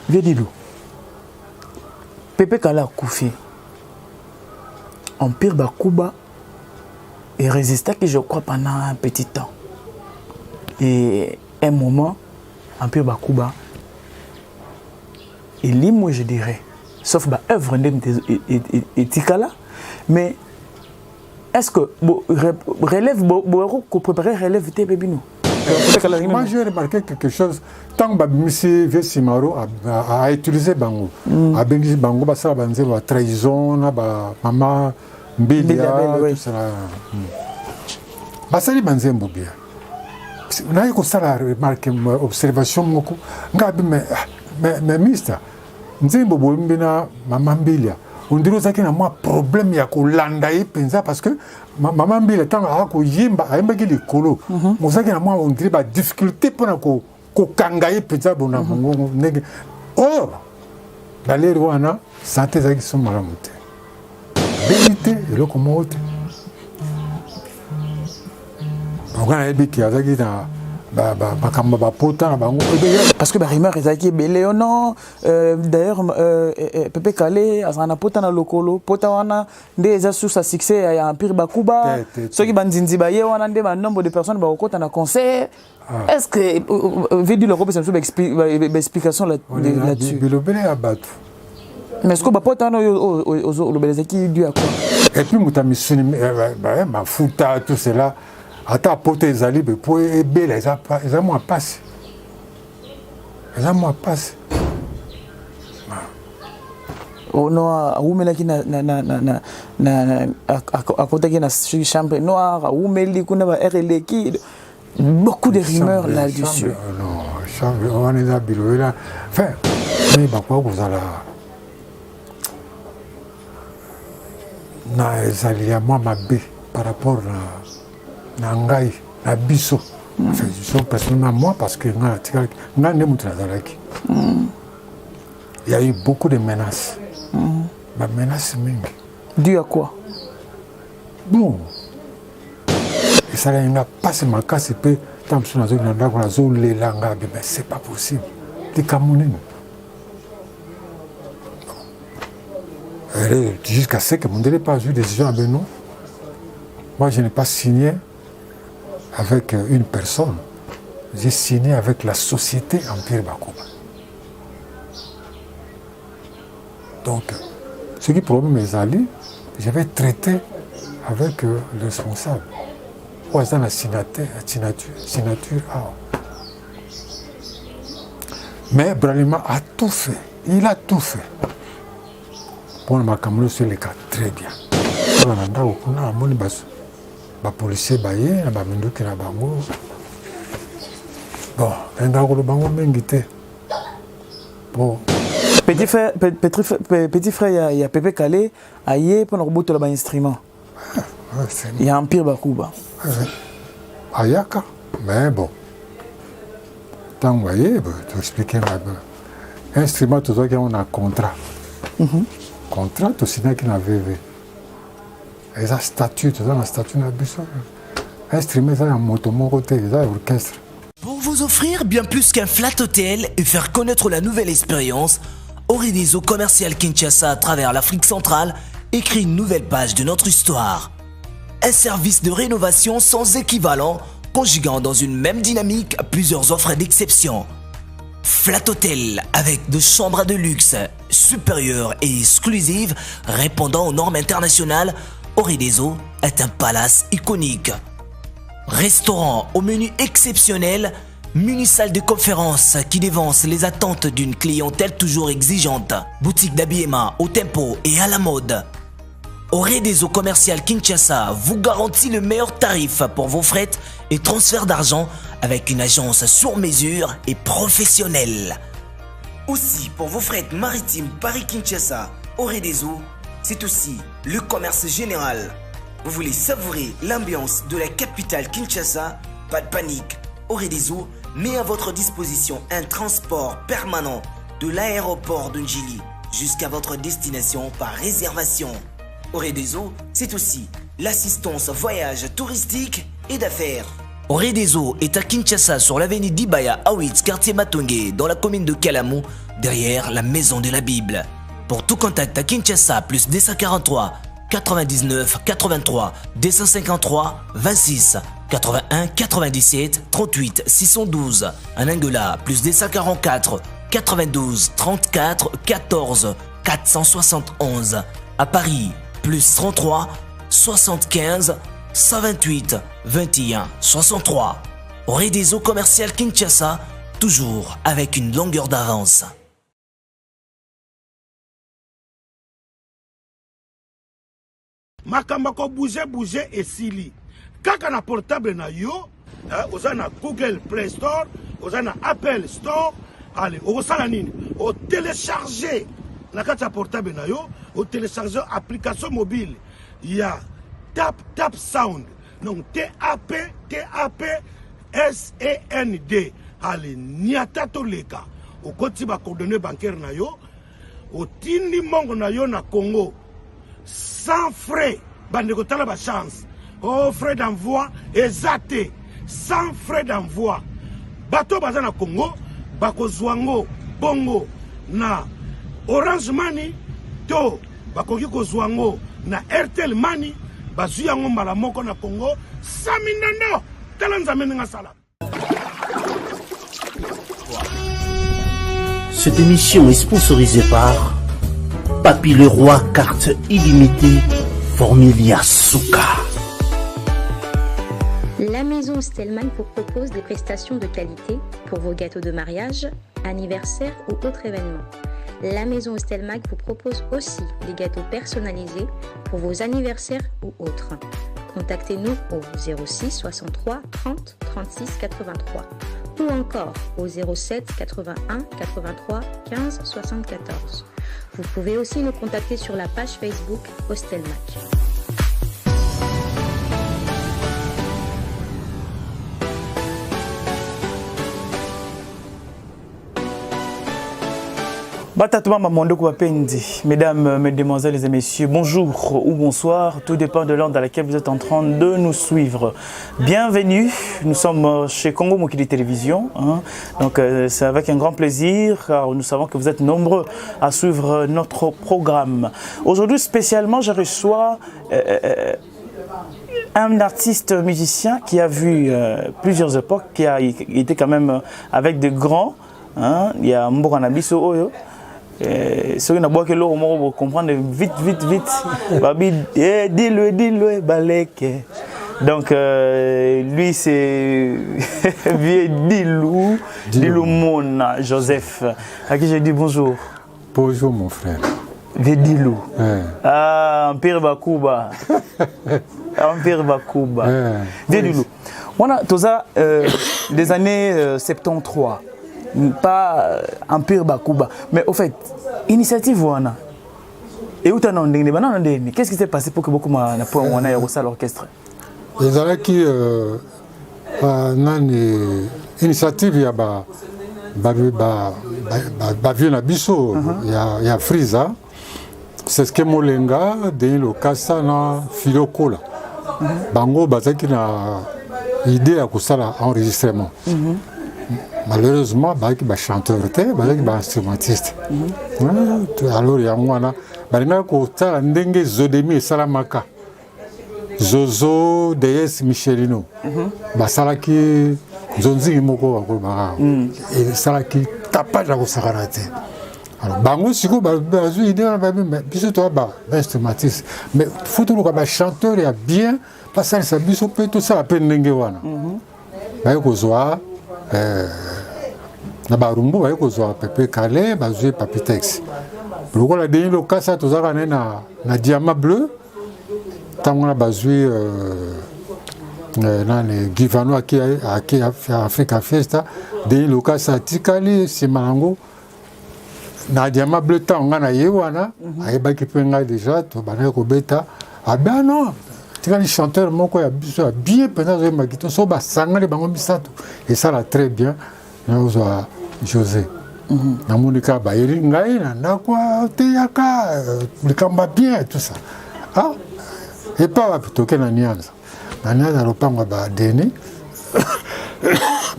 Vedilou. Pepe Kala Koufi. Empire Bakuba et résista que je crois pendant un petit temps. Et un moment, Empire Bakuba, et moi je dirais, sauf bah œuvre et Tikala, mais est-ce que relève, qu'on préparait relève tes bébés nous? Moi j'ai remarqué quelque chose. Tant que M. Vessimaro a utilisé Bango, a béni Bango, ça a été la trahison, maman, Mbélia, tout ça. Ça a été bien. On a eu ça remarqué, observation, mais mister, Nzembo Mbina, maman Mbélia. On dirait qu'il y a un problème parce que maman Mbélia, tant que Yimba, a un les colos. On dirait qu'il y a une difficulté pour que kangaye pizza bona mongo nege or d'aller wana santé zaki sont malamuté vérité le komote bongana ebiki azaki na ba kamba ba pota bango parce que ba rumeur ezaki belé non d'ailleurs Pepe Kale azana pota na lokolo pota wana nde eza sous sa succès ya Empire Bakuba soki banzinzi ba ye wana nde ba nombre de personnes ba okota na concert. Est-ce que Védu le groupe c'est une explication là-dessus? Mais est-ce que bah pote aux belezaki dû à quoi? Et puis mutamisuni ma futa tout cela ata pote ezali be po ebela eza moi passe oh non a umelaki na akotaki na chambre noire a umeli kuna ba RLK. Beaucoup de rumeurs là-dessus. Non, on est à Bilo là. Enfin, mais pourquoi vous allez na ezali ya moi mabe par rapport na ngai na biso. Enfin, je suis personnellement moi parce que na ne mutrazalaki. Il y a eu beaucoup de menaces. Ma menace même. Dû à quoi? Bon. Et ça n'a pas se marqué, c'est que tant que nous avons les langues, mais c'est pas possible. Les Camerounais. Jusqu'à ce que mon n'ai pas eu de décision à Benoît. Moi, je n'ai pas signé avec une personne. J'ai signé avec la société Empire Bakuba. Donc, ce qui problème mes alliés, j'avais traité avec le responsable. Ouais, c'est la signature. Mais Bralima a tout fait. Il a tout fait. Pour ma Cameroun sur les cas, très bien. Les policiers baillés, les bandits qui bango. Bon, un gars le bango mengité. Bon. Petit frère, il y a Pepe Kale, aïe pour nous botter le instrument. Il y a Empire Bakuba. Ayaka, mais bon. Tant que vous voyez, tu expliques un instrument, tout ça, on a un contrat. Contrat, tout ça, qui n'a VV. Et ça, statut, tout ça, un statut, on a besoin. Instrument, ça, un moto, mon côté, ça, orchestre. Pour vous offrir bien plus qu'un flat hôtel et faire connaître la nouvelle expérience, Orideso Commercial Kinshasa à travers l'Afrique centrale écrit une nouvelle page de notre histoire. Un service de rénovation sans équivalent, conjuguant dans une même dynamique plusieurs offres d'exception. Flat Hotel avec de chambres de luxe, supérieures et exclusives, répondant aux normes internationales, Orideso est un palace iconique. Restaurant au menu exceptionnel, muni-salle de conférence qui dévance les attentes d'une clientèle toujours exigeante. Boutique d'habillement au tempo et à la mode. Orideso Commercial Kinshasa vous garantit le meilleur tarif pour vos frais et transferts d'argent avec une agence sur mesure et professionnelle. Aussi, pour vos frais maritimes Paris-Kinshasa, Orideso, c'est aussi le commerce général. Vous voulez savourer l'ambiance de la capitale Kinshasa? Pas de panique, Orideso met à votre disposition un transport permanent de l'aéroport de Njili jusqu'à votre destination par réservation. Orideso, c'est aussi l'assistance voyage touristique et d'affaires. Oredezo est à Kinshasa sur l'avenue d'Ibaya Awitz, quartier Matongé, dans la commune de Kalamou, derrière la maison de la Bible. Pour tout contact à Kinshasa, plus 243 99 83 253 26 81 97 38 612. En Angola, plus 244 92 34 14 471. À Paris, plus 33 75 128 21 63. Oredezo commercial Kinshasa, toujours avec une longueur d'avance. Makamba ko bouger et sili. Kaka na portable na yo, oza na Google Play Store, oza na Apple Store, allez, osala nini? O télécharger na kati ya portable na yo, o télécharger application mobile. Il y a Tap Sound. Donc TAP-SAND. Allez, niata to leka. O koti ba coordonnées bancaires na yo, o tindi mongo na yo na Congo. Sans frais, bandekotala ba chance. Oh, frais d'envoi, exacté. Sans frais d'envoi. Bato baza na Congo, bako zwango, bongo, na Orange Money, to, bako kiko zwango, na Airtel Money, bazu yango malamoko na Congo, 100 000 talanza menenga sala. Cette émission est sponsorisée par Papy Leroy, carte illimitée, Formilia Souka. La maison Stelman vous propose des prestations de qualité pour vos gâteaux de mariage, anniversaire ou autres événements. La maison Stelmac vous propose aussi des gâteaux personnalisés pour vos anniversaires ou autres. Contactez-nous au 06 63 30 36 83 ou encore au 07 81 83 15 74. Vous pouvez aussi nous contacter sur la page Facebook Hostelmac. Mesdames, mesdemoiselles et messieurs, bonjour ou bonsoir, tout dépend de l'heure dans laquelle vous êtes en train de nous suivre. Bienvenue, nous sommes chez Congo Mokili Télévision, donc c'est avec un grand plaisir car nous savons que vous êtes nombreux à suivre notre programme. Aujourd'hui spécialement, je reçois un artiste musicien qui a vu plusieurs époques, qui a été quand même avec de grands, il y a Mbokanabiso Oyo. Ce qui n'a pas que l'eau, on va comprendre vite. Babi, dis-le, balèque. Donc, lui, c'est vieux Dilou Mona Joseph, à qui je dis bonjour. Bonjour, mon frère. Vieux Dilou. Ah, Empire Bakuba. Vieux Dilou. On a tous des années 73. Pas Empire Bakuba, mais au fait, initiative wana. Et où t'en as dit? Qu'est-ce qui s'est passé pour que beaucoup n'a pas à l'orchestre? Les années qui initiative il y a Baviona Bisso, il y a Friza, c'est ce que Molenga, Denis Kassa na Filokola. Bango bazaki na idée à kusala enregistrement. Malheureusement, il y a des chanteurs, il y a des instrumentistes. Alors, il y a des Zodemi et Salamaka. Zozo, DS Michelino. Salaki, Zonzi Moko, et Salaki, Tapage à Sagarate. Alors, Bango, si vous avez une idée, instrumentiste. Mais il faut que les chanteurs soient bien, parce que ça peut tout ça à peine n'enguewana. Na barumbu ba ekozwa Pepe Kale bazwe Papitex. Lokola Denis Lokasa tozaka na diamant bleu tango na bazwe nane Givano aki Africa Fiesta Denis Lokasa tikali simango na diamant bleu tango na yewana ayebaki penga déjà to bana ko beta ben non tikali chanteur moko ya biso bien pendant zo magito so ba sangale bango misato et ça là très bien. José. Namonika Bayeri Ngai, Nakwa, Teyaka, Likamba bien, tout ça. Ah, et pas plutôt que Nanianza. Nanianza, le pan va Denis,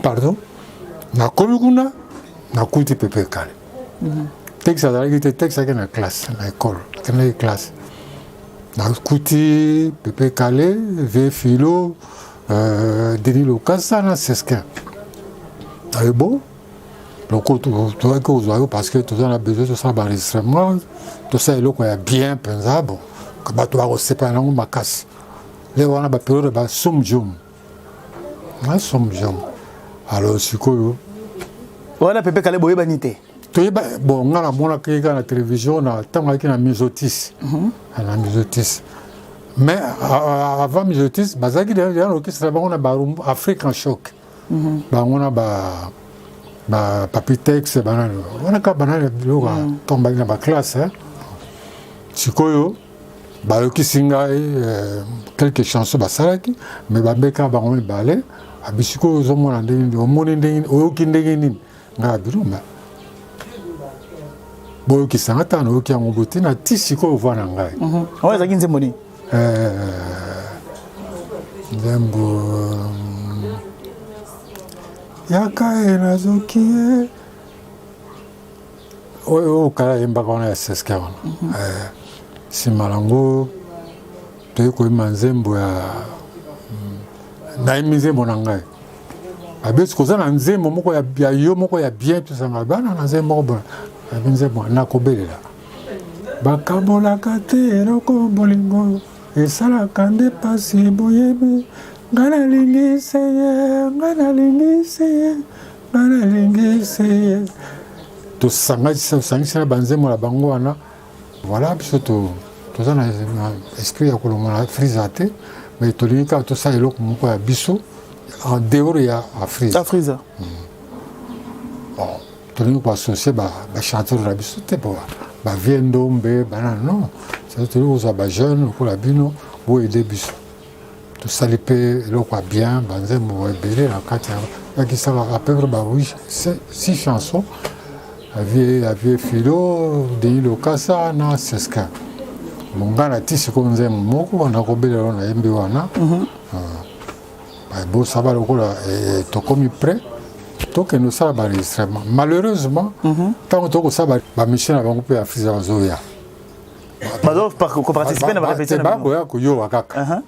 pardon, nakomi kuna nakuti Pepe Kale. Texte azalaki te texte ake na classe na école akendaki classe nakuti Pepe Kale vie philo Denis Lokasa na Sesquin aye bon loko toyaki kozwa yo parce que toza na besoin tosala baenregistrement tosala eloko ya bien mpenza bon bato bakosepela nango makasi le wana baperiode basom jom nasom jom alors sikoyo wana Pepe Kale boyebani te toyeba bon nga namonaki kaka na télévision na ntango ayaki na Misotis na Misotis mais avant Misotis bazalaki deja lokisela bango na barumbu Afrique en choc bango na Papitex banani wana kaka banani biloko tombaki na baklasse sikoyo bayokisi ngai quelques chansons basalaki mais babeka bango mibale abisikoyo ozomona ndenge omoni ndenge oyoki ndenge nini ngai abiruma boyokisanga ntango nayoki yango bote na ti sikoyo ovwa na ngai oyo ezalaki nzembo nini nzembo yaka ye nazoki ye oyo okala yembaka wana ya Sesquin wana nsima nango toyei koyemba nzembo ya nayembi nzembo na ngai abesi koza na nzembo moko ya yo moko ya bien tosanga bana na nzembo moko bona abi nzembo nakobelela bakabolaka te eloko bolingo esalaka nde pasi boyebi nga nalingi seye nga nalingi seye nga nalingi seye tosangisi na banzembo na bango wana voilà biso toza na esprit ya kolongola frisa te mais tolingi kaka tosala eloko moko ya biso en dehors ya afrisa bon tolingi koassocie bachanteur na biso te bo bavie ndombe banana non tolingi kozwa bajeune lokola bino boyede biso tosali mpe eloko ya bien banzembo ebele na kati yakisaka à peu près 6 chansons avie philo Denis Lokasa na Sesquin monga na ti sikoyo nzembo moko nakobelela nayembi wana bosaba lokola tokomi prêt tokende osala baenregistrement malheureusement ntango tokosala bamission na bango mpe ya afrisa bazoya bazoparticipe na barépétition bakoya koyoka kaka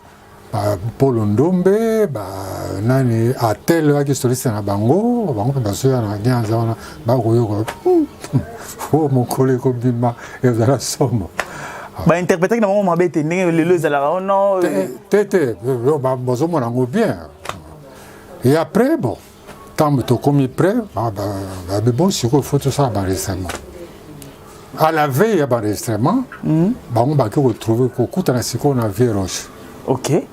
Polo Ndombe nani atel waki soliste na bango mpe bazoya na nyanza wana bakoyoka o mokolo ekobima ezala somo bainterprétaki na bango mabe te ndenge lelo ezalaka ono te bozomona yango bien et après bon ntango tokomi prêt bon sikoyo faut tosala baenregistrement à la veille ya baenregistrement bango baki kotrouve kokutana sikoyo na vie roche ok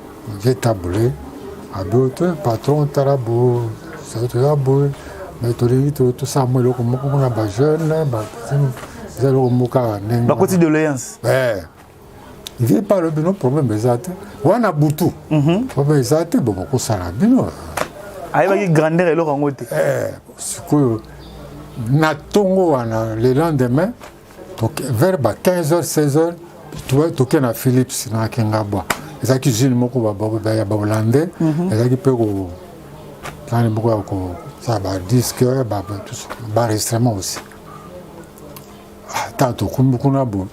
vie tabule abe patron tala bo toza boye mais tolingi tosala mo eloko moko mpona bajeune eza eloko moko kaka ndenge bakoti doléance vie pa alobi no problème eza te wana butu problème eza te bo bokosala bino ayebaki grandeur eloko yango te sikoyo na ntongo wana le lendemain vers 15h 16h toke na Philips na Kengabwa ezalaki usine moko ya bahollandais ezalaki mpe tani moko ya kosala badisque baenregistrement aussi ntango tokomi kuna bo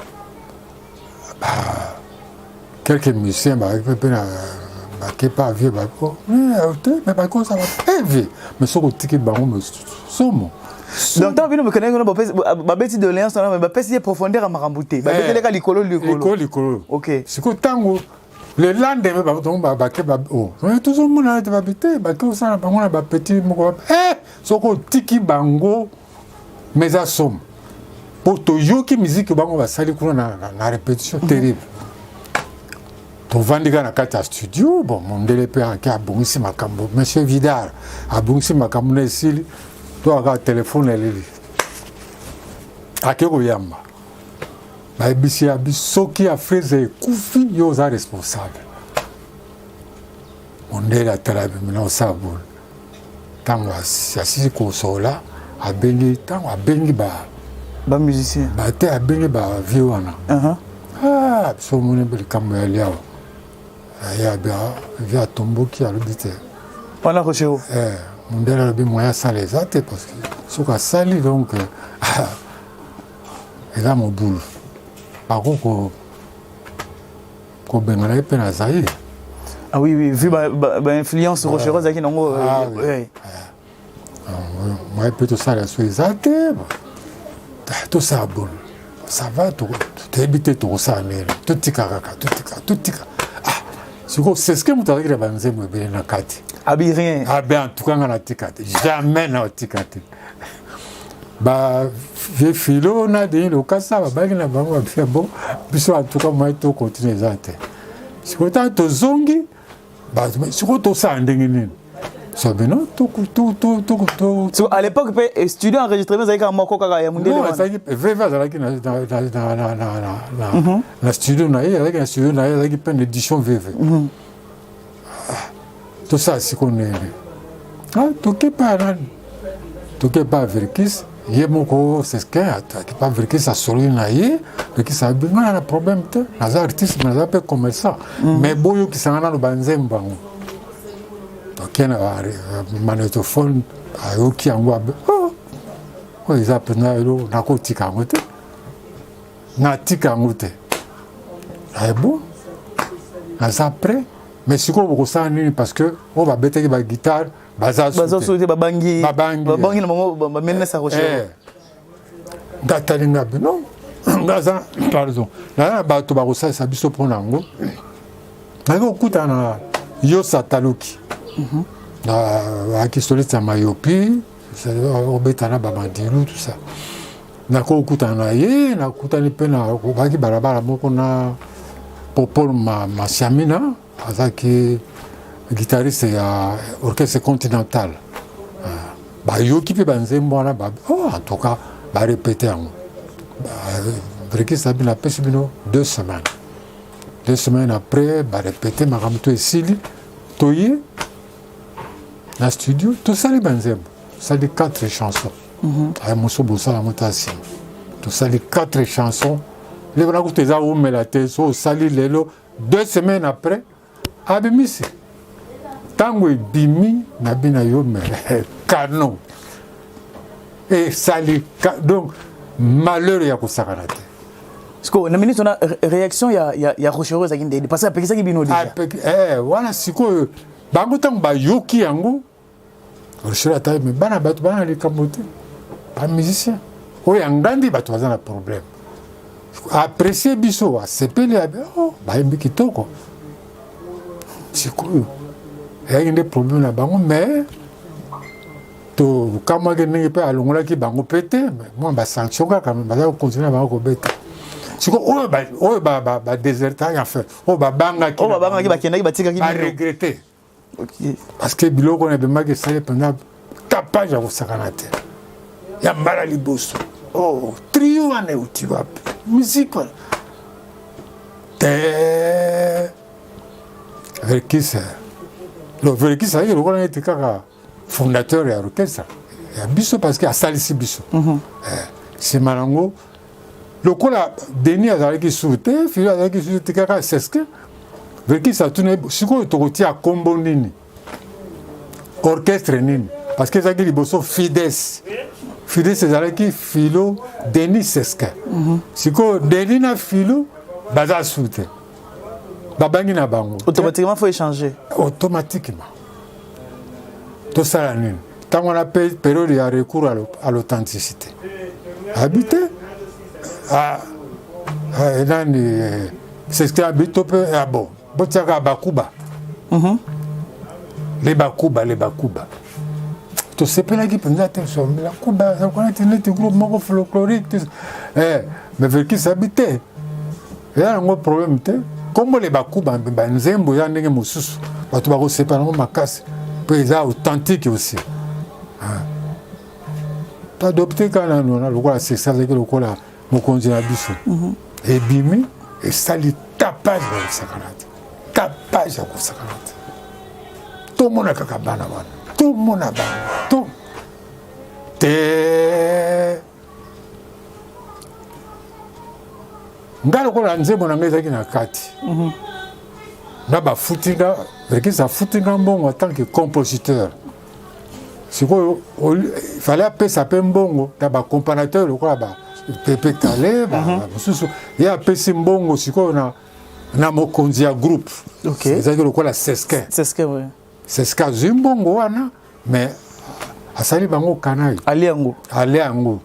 quelques musiciens mpe na bakepa avie te me bakosala vie mais soki otiki bango somo donc ntango bino bokenaki kuna babeti doléance wana bapesi ye profondeur ya makambo te babeteleka likolo ok sikoyo ntango le lendemain bake tozomona ete babi te bake osala bango na bapeti moko soki otiki bango mais eza somo mpo toyoki miziki bango basali kuna na répétition terrible tovandi kaka na kati ya studio bon mondele mpe ake abongisi makambo monsieur Vidal abongisi makambo na esili to aka telefone eleli ake koyamba bayebisi ya soki afrisa ekufi yo oza responsable mondele atala bimina osala bolo ntango asisi kosola abengi bamusicien bate abengi bavie wana biso omoni likambo ya liawa aya vie atomboki alobi te Pendant Rochero. Mondele alobi moyen asala eza te parce que soki asali donc eza mobulu bako kobengana ye mpe na zaire. Ah oui, oui, vu l'influence Rochero zaki nango. Moi mpe tosala so eza te tosala bolo ça va toyebi te tokosala nini totika kaka totika sikoyo c'est ce que moto azakila banzembo ebele na kati abi rien en tout cas nga natika te jamais na otika te vie filo na deni lokasa babaki na bango babia bon biso en tout cas moi tokontinue eza te sikoyo ntango tozongi sikoyo tosala ndenge nini so bino so à l'époque pe studio enregistrement zaki ka moko kaka ya mundele wana zaki veve azalaki na studio na ye azalaki na studio na ye azalaki pe na édition veve tout ça sikoyo nini tokepa Verkis ye moko seske akepa Verkis asoloyi na ye Verkis abi nga na problème te naza artiste naza mpe commerçant mais boyokisanga nano banzembo bango tokena magnétophone ayoki yango abe oyo eza mpena elo nakotika yango te natika yango te ayebo naza prêt mais sikoyo bokosala nini parce que oyo babetaki baguitare baza sote babangi na bango bamene sa Rochero ngatalinga be non ngaza pardon na bato bakosalisa biso mpona yango naki okutana na Yosa Taluki akistolete ya Mayopi obetana bamandilu tout ça nako okutana na ye nakutani mpe na baki balabala moko na Popol Masiamina azaki guitariste ya orchestre continental bayoki mpe banzembo wana en tout cas barepete yango Verkis abi napesi bino 2 semaines après barepete makambo to esili toye na studio tosali banzembo tosali 4 chansons aya moso bosala mo ta nsima tosali 4 chansons lelo nakuta eza omela te so osali lelo 2 semaines après abimisi ntango ebimi nabi na yo mele canon esali donc malheur ya kosakana te sikoyo na minute ona réaction ya Rochero ezalaki ndeni parce que apekisaki bino déjà wana sikoyo bango ntango bayoki yango Rochero ataye me bana bato bana likambo te bamusicien oyo angandi bato baza na problème apprécie biso asepeli abe bayembi kitoko sikoyo eyaki nde problème na bango mais tokamwaki ndenge mpe alongolaki bango mpe te mwa basanction kaka baza kocontinue bango kobeta sikoyo oyo badesertaki enfin oyo babangaki bakendaki batikaki baregrete parce que biloko wana ebemaki esali mpena tapage ya kosakana te ya mbala liboso trio wana euti wapi musike wana te Verkis Verkis ayeki lokola neti kaka fondateur ya orchestre ya biso parce que asalisi biso nsima nango lokola Denis azalaki sur te Filo azalaki sur te kaka seske Verkis atuna sikoyo tokotia kombo nini orchestre nini parce que ezalaki liboso Fides ezalaki Filo Denis seske sikoyo Denis na Filo baza sur te babangi na bango automatiquement faut échanger automatiquement tosala nini ntango wana période ya recours à l'authenticité habite nani seske habito mpe bon botiaka bakuba le bakuba tosepelaki mpenza te bakuba zakona ti neti groupe moko folklorique mais Verkis abi te eza nango problème te kombo le bakuba banzembo eza ndenge mosusu bato bakosepela nango makasi mpo eza authentique aussi tadopte kaka nano lokola sexe azalaki lokola mokonzi na biso ebimi esali tapage ya kosakana te tapage ya kosakana te tomona kaka bana wana tomona bango te nga lokola nzembo na ngai ezalaki na kati na bafuti nga Verkis a foutu Ngambongo en tant que compositeur. Il fallait appeler ça Mbongo, d'abord comparateur, Pepe Calais, il y a appelé Mbongo, on a Mokonzia groupe. C'est-à-dire quoi la Seska. Seska, oui. Seska, Zimbongo, mais à Sali Bango Kanaï. Aliango.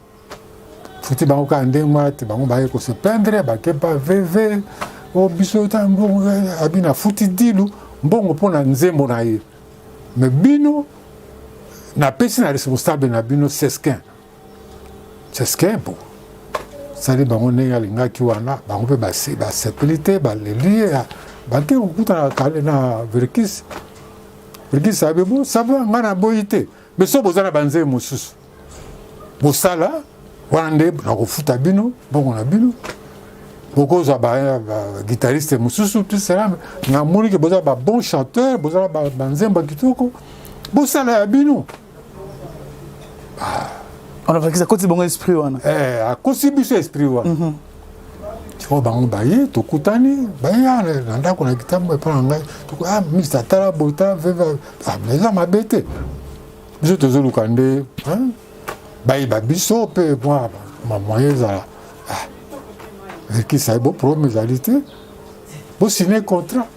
Foutu Bango Kandema, Bango Baye, se peindre, Bakepa, VV, Obisota, Mbongo, Abina, Fouti Dilu, Mbongo pour la Nzembo naïe. Mais Bino, na pesi na responsable na bino Seskin bon sali bango ne yalinga ki wana bango pe ba sécurité ba lelie ba ke okuta na kale na Verkis sabe bon ça va ngana boyité mais so bozana banze mosusu bosala wana nde na kofuta bino bongo na bino boko za ba guitariste mosusu tout cela na moni ke boza ba bon chanteur bozala ba banzemba kitoko bosala ya bino. On a fait que ça côté bon esprit wana. À cause du esprit wana. Tu vois bango baye to kutani baya nanda ko na kitambo pa ngai to Mr Tala Bota veva mais là ma bête. Je te zolu kande baye babiso pe moi ma moyen za qui ça beau promesalité. Beau signer contrat.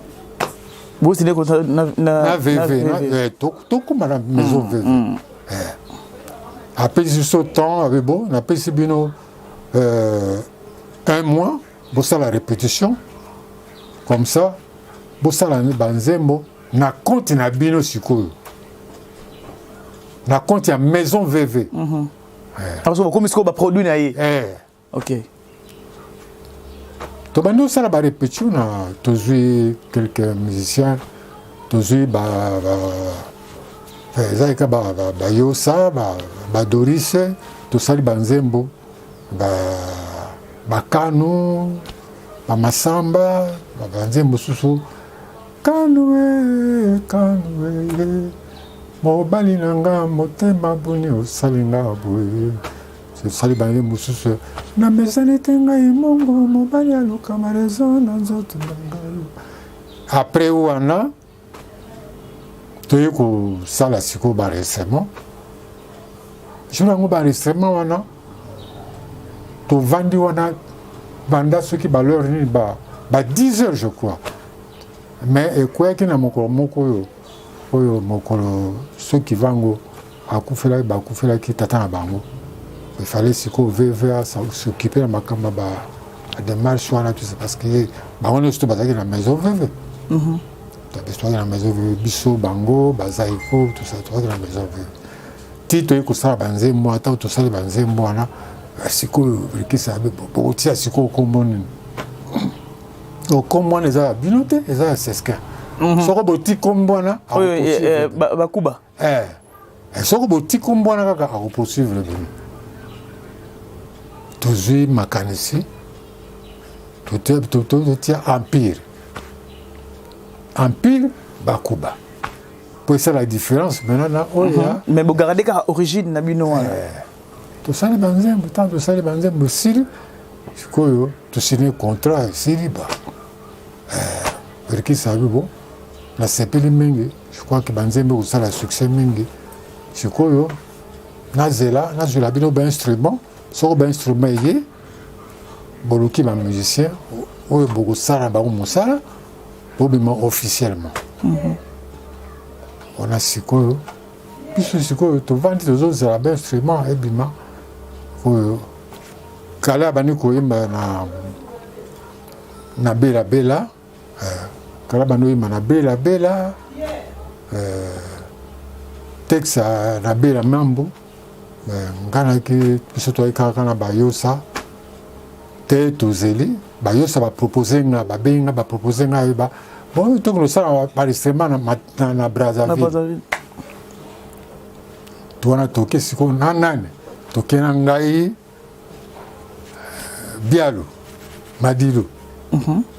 Beau signer contrat na VV to comme la maison VV. Après ce temps, avec bon, on a payé bino 1 mois, pour ça la répétition, comme ça, pour ça la banzembo, na compte na bino sikoyo, na compte ya maison VV. Parce que comme est-ce qu'on va produire na y. Ok. To bando ça la répétition, na toujours quelques musiciens, toujours Zaika ba Yosa, ba Doris, to sali banzembo, ba Kanu, ba Masamba, ba banzembo susu. Kanu mobali nanga motema boni osalinga boye. C'est sali banzembo susu. Na mesane tenga imongo mobali aluka marezo na nzoto nanga. Après wana toyeko sala siko ba récemment je n'ai pas récemment wana to vandi wana banda ceux qui valeur ni ba 10 heures je crois mais et quoi qui na moko oyo mokolo ceux qui vango akufela ba kufela ki tata na bango il fallait siko VVA s'occuper de makamba ba démarche wana tout ça parce que ba on est tout bazaki na maison VV tu la maison biso bango bazaiko tout ça tu vois la maison tito iko ça banze moi tant tout ça banze moi na siko qui ça pour tia siko commune au comment les a binoté les a Seska soko boti kombona bakuba soko boti kombona kaka a poursuivre le bien toujours makanisi tout tia Empire Bakuba. Pour ça la différence maintenant mais vous regardez qu'à origine na bino to sali banzembo tant to sali banzembo sili sikoyo to signer contrat sili ba Verkis sabe bon na sepeli mingi je crois que banzembo ça la succès mingi sikoyo na zela bino ba instrument so ba instrument yé boloki ba musicien oyo boko sala ba musala officiellement. On a sikoyo. Puisque sikoyo, tu vends des autres instruments et bima. Kala bani koyemba na bela. Kala bani koyemba na bela. Texte na bela mambo. Ngana ki bisoto ikaka na bayosa. Te tozeli. Bayosa va proposer nga babenga va proposer nga ba bon tout le ça par extrêmement na Brazzaville tuana toke siko nanane toke na ngai Bialo Madilo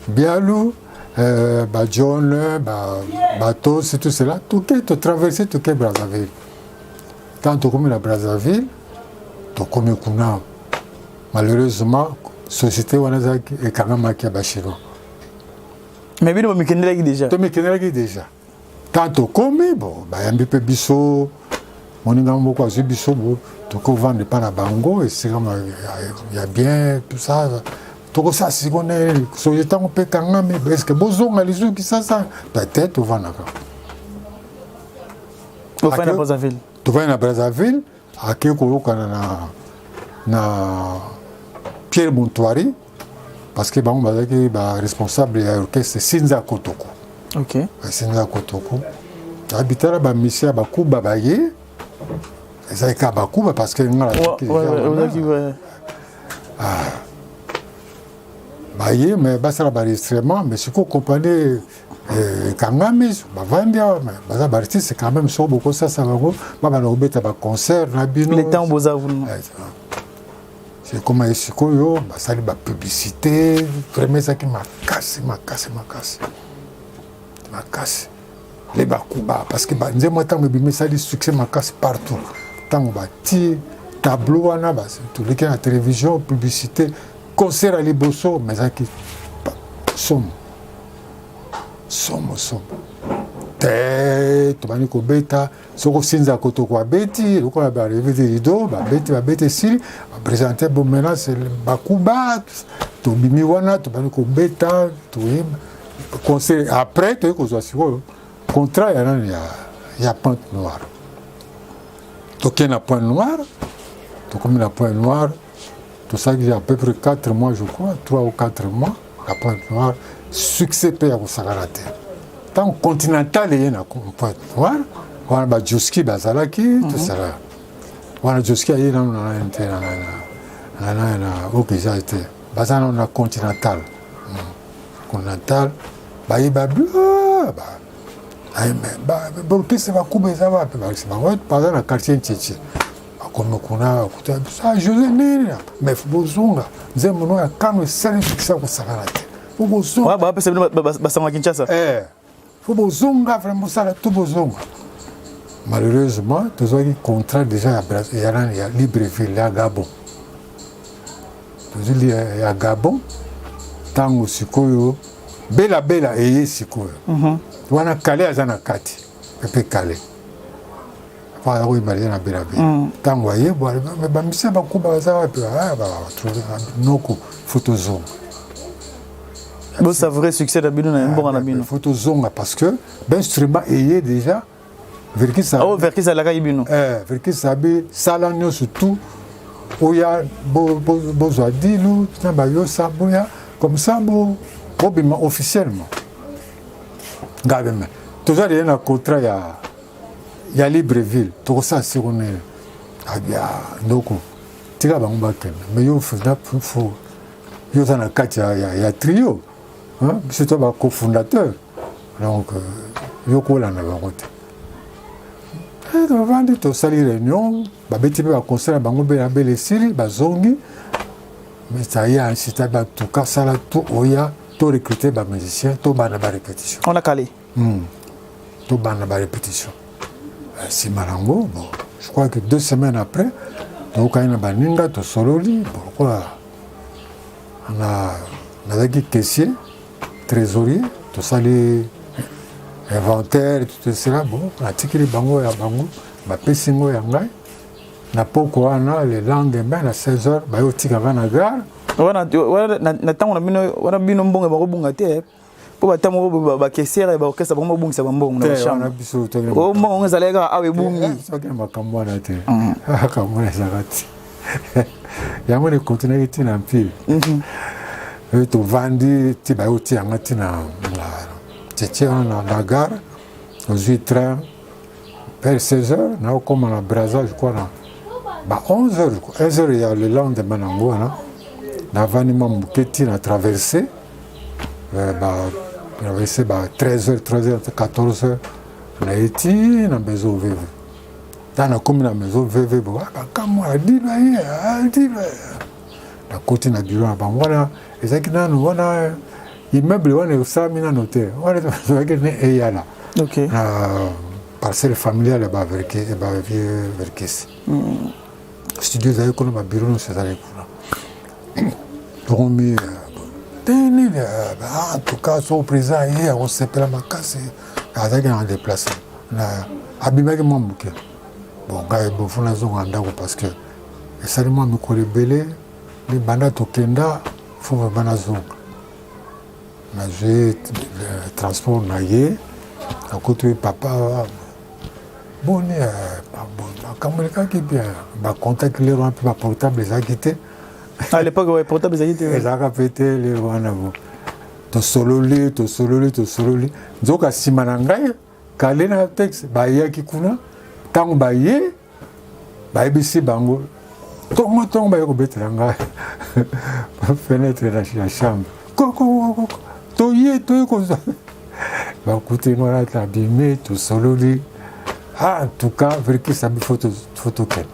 Bialo ba John ba to c'est tout cela toke to traverser toke Brazzaville quand to comme la Brazzaville to comme kuna malheureusement société wanazaki et quand même qui a bachiro mais bino mikenela déjà to mikenela déjà tant tokomi bon bayambi mpe biso moninga moko azwi biso bo tokovande mpa na bango esika ya bien tout ça tokosala sikone soki ntango mpe kangami eske bozonga lizuki sasa peut-être tovandaka ofai na Brazzaville tovandi na Brazzaville ake koyokana na Pierre Montouari parce que bango bazalaki baresponsable ya orchestre Sinza Kotoko. Ok. Sinza Kotoko abitala bamisia bakuba baye ezalaka bakuba parce que ngala baye mais basala baregistrement mais siko compagnie kangami bavandi baza baartiste quand même so boko sasa bango babana kobeta baconcert na bino le temps boza vous c'est comme sikoyo basali bapublicité vraiment ezalaki makasi les bakuba parce que nzembo ntango ebimi esali succès makasi partout ntango bati tableau wana toleki na télévision publicité concert à liboso mais ezalaki somo te tobandi kobeta soko Sinza Kotoko abeti lokola barevete rido babeti esili baprésente bo maintenant bakuba tobimi wana tobandi kobeta toyeba conseil après toyei kozwa sikoyo contrat ya nani ya Pointe Noire tokei na Pointe Noire tokomi na Pointe Noire tosalaki à peu près 4 mois je crois 3 ou 4 mois na Pointe Noire succès mpe ya kosakana te ntango continental eye na Pointe Noire wana bajoski bazalaki tosala wana joski aye nano nanani te na opesa te baza nano na continental bayeba borkestre bakuba eza wapi bango baza na quartier Ntchetche bakomi kuna josé nini mais bozonga nzembo no ya kano esali sukisa kosakana te basanga Kinshasa faut bozonga vraiment bosala to bozonga malheureusement tozwaki contrat déjà ya Libreville ya Gabon tozwi ya Gabon ntango sikoyo bela eye sikoyo wana kale aza na kati pepe kale wana koyebaliza na bela ntango aye bamisia bakuba baza wapi noko fotozonga bosavre succès na bino na mbonga na bino fotozonga parce que instrument eye déjà verkisa alaka bino verkisa be sala nyonso tout oya bozwa dilu na bayosa boya comme ça bobima officiellement ngabeme tozwa deya na contrat ya Libreville tokosala sikone abia ndoko tika bango bakende mais yo oza na kati ya trio biso to bacofondateur donc yo kolanda bango te tovandi tosali réunion babeti mpe baconcert na bango bele esili bazongi mais ça y a incité batuka sala to oya to recruter bamusicien to bana barépétition on a calé to bana barépétition nsima nango bon je crois que 2 semaines après tokokani na baninga tosololi pourquoi nazalaki caissier trésorier tosali inventaire tout cela bon natikili bango ya bango bapesi ngo ya ngai na poko wana le lendemain na 16h bayotikaka na gare na ntango na bino wana bino mbongo bakobunga te po batango bakesiere baorkestre bango babungisa bambongo na bachambre mbongo ezalaka awa ebungi soki makambo wana te makambo wana ezalaka te yango ne continuaki ti na mpile tovandi ti bayoti yanga ti na Tchetche na gare ozwi train vers 16h naokoma na Brazza je crois na 11h 11h ya le lendemain nango wana navandi mwa moke ti na traversé traversé 13h 14h naye ti na maison veve ntango nakomi na maison veve bakamwa adilo ye nakoti na biro na bango wana ezalaki nanu wana immeuble wana esalami nano te wana tozalaki ne eyala na parcelle familiale bavie verkisi studio ezali kuna babiro nyonso ezali kuna tokomi tenini en tout cas so président ye akosepela makasi azaki en déplacement abimaki mwa moke bon ngai bofo nazonga ndako parce que esali mwa mikolo ebele libanda tokenda fo vraimen nazonga nazwi transport na ye akoti papa boni bakambolekaki bien bacontact lero wana mpe baportable ezalaki te à l'époque ouais portable ezalaki te ezalaka mpe te lero wana bo tosololi nzoka nsima na ngai kale na texte bayaki kuna ntango bayebisi bango ntongo baye kobetela ngai fenêtre na chambre toye kozwa bakuti wana tabime tosololi en tout cas verikisa bi photo ken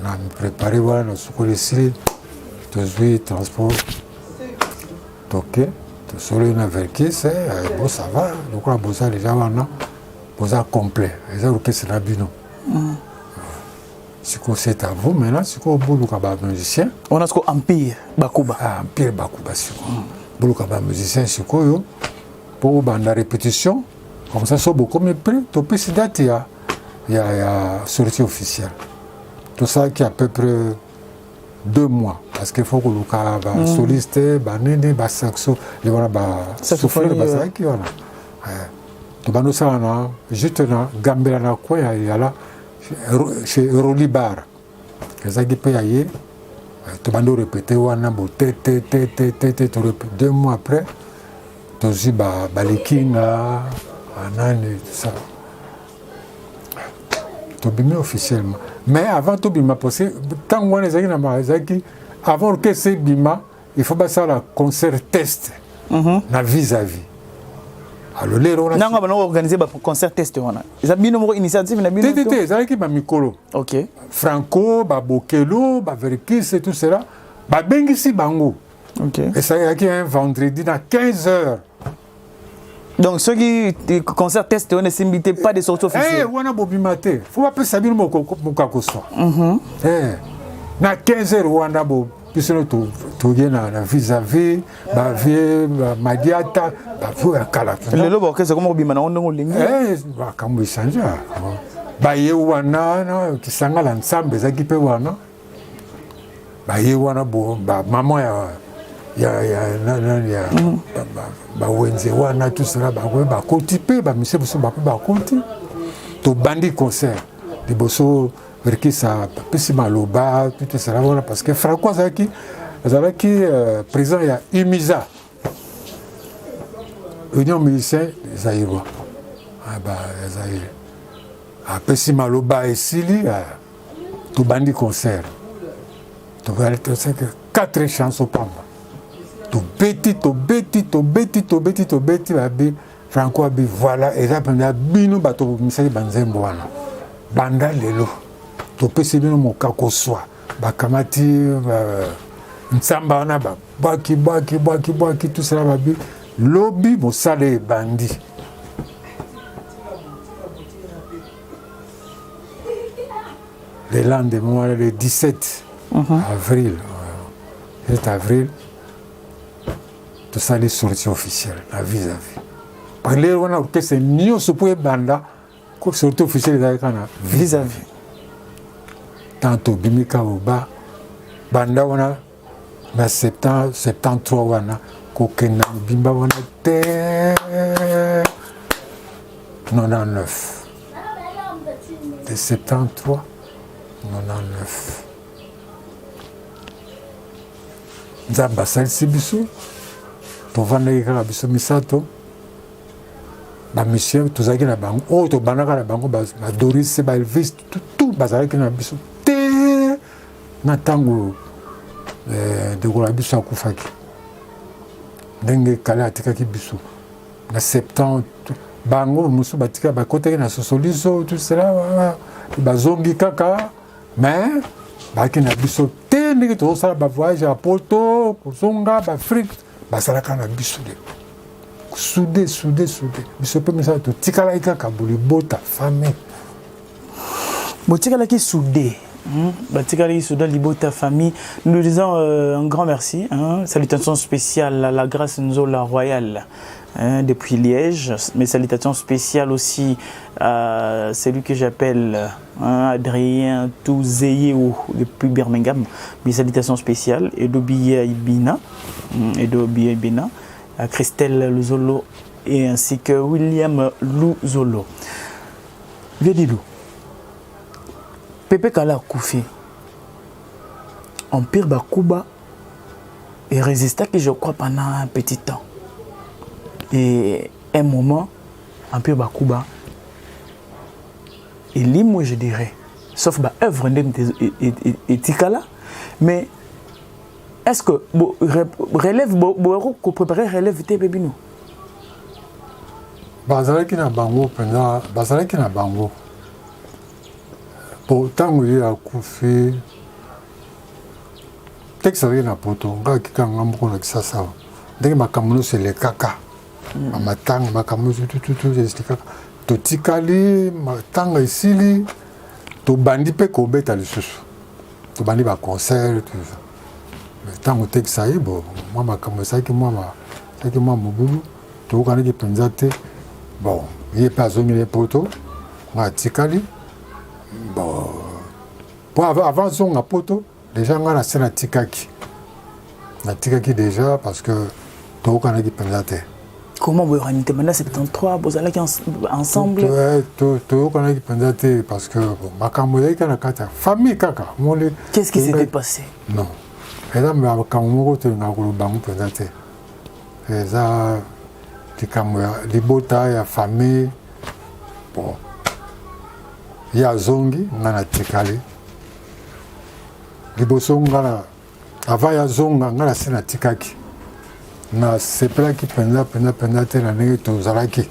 na me préparé wana nasukoli esili tozwi transport toke tosololi na verikise bon ça va lokola boza deja wana boza complet eza orchestre na bino sikoyo c'est à vous maintenant sikoyo boluka bamusicien on a siko empire bakuba empire bakuba sikoyo boluka bamusicien sikoyo mpo banda répétition comme ça so bokomi près topesi date ya sortie officielle tosalaki à peu près 2 mois parce qu'il faut koluka basoliste banene basaxo le wana basouffleur basalaki wana tobanda osala na juste na gambela na kwe yala chez Roli Bar ezalaki mpe ya ye tobanda orépété wana bo te 2 mois après tozwi balekinga anani tout ça tobimi officiellement mais avant tobima parce que ntango wana ezalaki avant orchestre ebima il faut basala concert test na vis-à-vis alors lero nanga bana organiser ba concert test wana eza bino moko initiative na bino te ezalaki ba mikolo OK Franco ba Bokelo ba Verkis et tout cela ba bengisi bango OK et ça y a un vendredi à 15h. Donc ceux qui concert test on est invité pas de sortie officielle. Wana bobimate faut pas sabir mokakoso na 15h wana bo pisino to na vis-à-vis ba vie madiata ba fu kala lelo ba kesa comment bimana on ngolingi ba kambo isanja ba ye wana na kisangala ensemble ezaki pe wana ba ye wana bo ba maman ya wenze wana tout cela ba kotipe ba monsieur boso ba konti to bandi concert de boso verkisa pesi maloba tout cela voilà parce que Franco azaki président ya UMISA Union musicien zaïrois zaïre pesi maloba esili to bandi concert to va être 4 chansons pamba to beti babi Franco abi voilà et ça pendant bino bato misali banzembo wana banda lelo to pesi bino mokako swa bakamati nsamba wana ba baki tout cela babi lobby mosale bandi le lendemain le 17 avril 7 avril tout ça les sorties officielles à vis-à-vis par les on a que c'est mieux ce pour banda que sortie officielle dans vis-à-vis tanto bimika oba banda wana na 73 wana kokena bimba wana te 99 de 73 99 nzamba salisi biso tovandaki kaka biso misato bamisien tozalaki na bango oyo tobandaka na bango badoris baelvis tout bazalaki na biso te na ntango ndeko na biso akufaki ndenge kala atikaki biso na 70 bango mosusu batika bakotaki na sosoliso tout cela bazongi kaka mais baki na biso te ndenge tozosala bavoyage ya poto kozonga baafrike basalaka na biso de soudé biso mpe misala totikalaki kaka bolibota famille botikalaki soudé Batikali Souda Libo, ta famille. Nous disons un grand merci. Salutations spéciales à la grâce Nzola Royale depuis Liège. Mes salutations spéciales aussi à celui que j'appelle Adrien Touzeyeo depuis Birmingham. Mes salutations spéciales. Edobiya Ibina. À Christelle Luzolo et ainsi que William Luzolo. Viedilou. Pepe Kala Koufi, Empire Bakuba, et résista que je crois pendant un petit temps. Et un moment, Empire Bakuba, et moi je dirais, sauf bah œuvre et Tikala, mais est-ce que relève, qu'on préparer relève tes bébés nous? Bazalaki na bango, bazalaki na bango. Tango ye akufi texari na poto nga kikanga moko na kisasa ndenge makambo c'est le kaka amatanga makambo tout c'est kaka to tikali matanga isili to bandi pe ko beta lisusu to bandi ba concert tout ça mais tango texari bo moi makambo saki moi mobulu to kana ki penzate bon ye pas zongi le poto nga tikali. Bon, avant son poto, déjà on a la tikaki. La tikaki déjà parce que tout le monde qui pensait. Comment vous organisez maintenant 73, vous allez ensemble? Tout le monde qui pensait parce que ma camarade qui a la famille kaka. Qu'est-ce qui s'était passé? Non. Et là ma camarade qui a le banc pensait. Et ça, les camarades, les botas, la famille, bon. Ya zongi ngana tikali liboso ngana avant ya zonga ngana sina tikaki na sepela ki penza te na ndenge tozalaki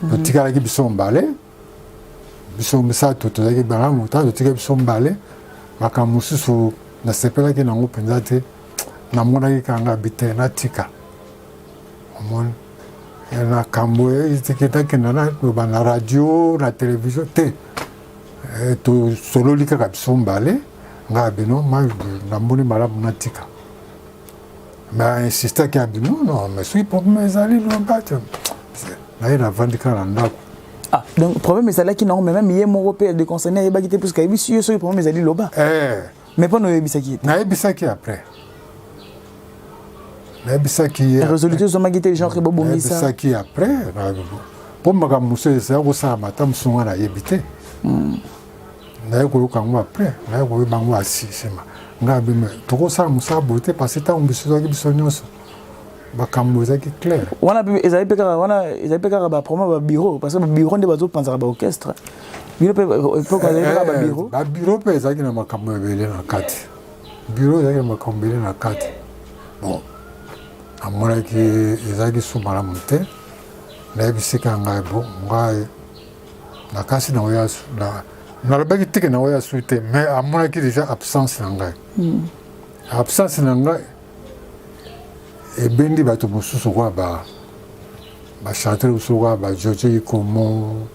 totikalaki biso mbale biso misato tozalaki banga mota totikaki biso mbale makambo mosusu na sepelaki nango penza te namonaki kanga bite na tika omoni na kambo etiketaki na radio na télévision te to solo lika kabiso mbale nga bino na mboni malamu na tika mais insista ki abino non mais suis pour mes alliés non pas na ina vandika na ndako donc problème c'est là qui non même yé mon repère de concerné et bagité plus que monsieur sur problème mes alliés loba mais pas no yebisaki na yebisaki après na yebisaki résolution zo magité genre que bobomisa yebisaki après pour makambo c'est ça ko sa matam sunga na yebité na yeko kango après na yeko bango asisema ngabe me toko sa musa bote parce que biso ki biso nyonso bakambo ezaki clair wana ezali peka ba promo ba bureau parce que ba bureau nde bazo panza ba orchestre bino pe faut ka ba bureau pe ezaki na makambo ebele na kati bureau ezaki na makambo ebele na kati bon amona ki ezaki sumala monte na bisika ngai bon ngai na kasi na oya na lobaki teke na oya suite mais amonaki déjà absence na ngai absence na ngai ebendi bato mosusu kwa ba chanteur mosusu kwa ba Jojo Ikomo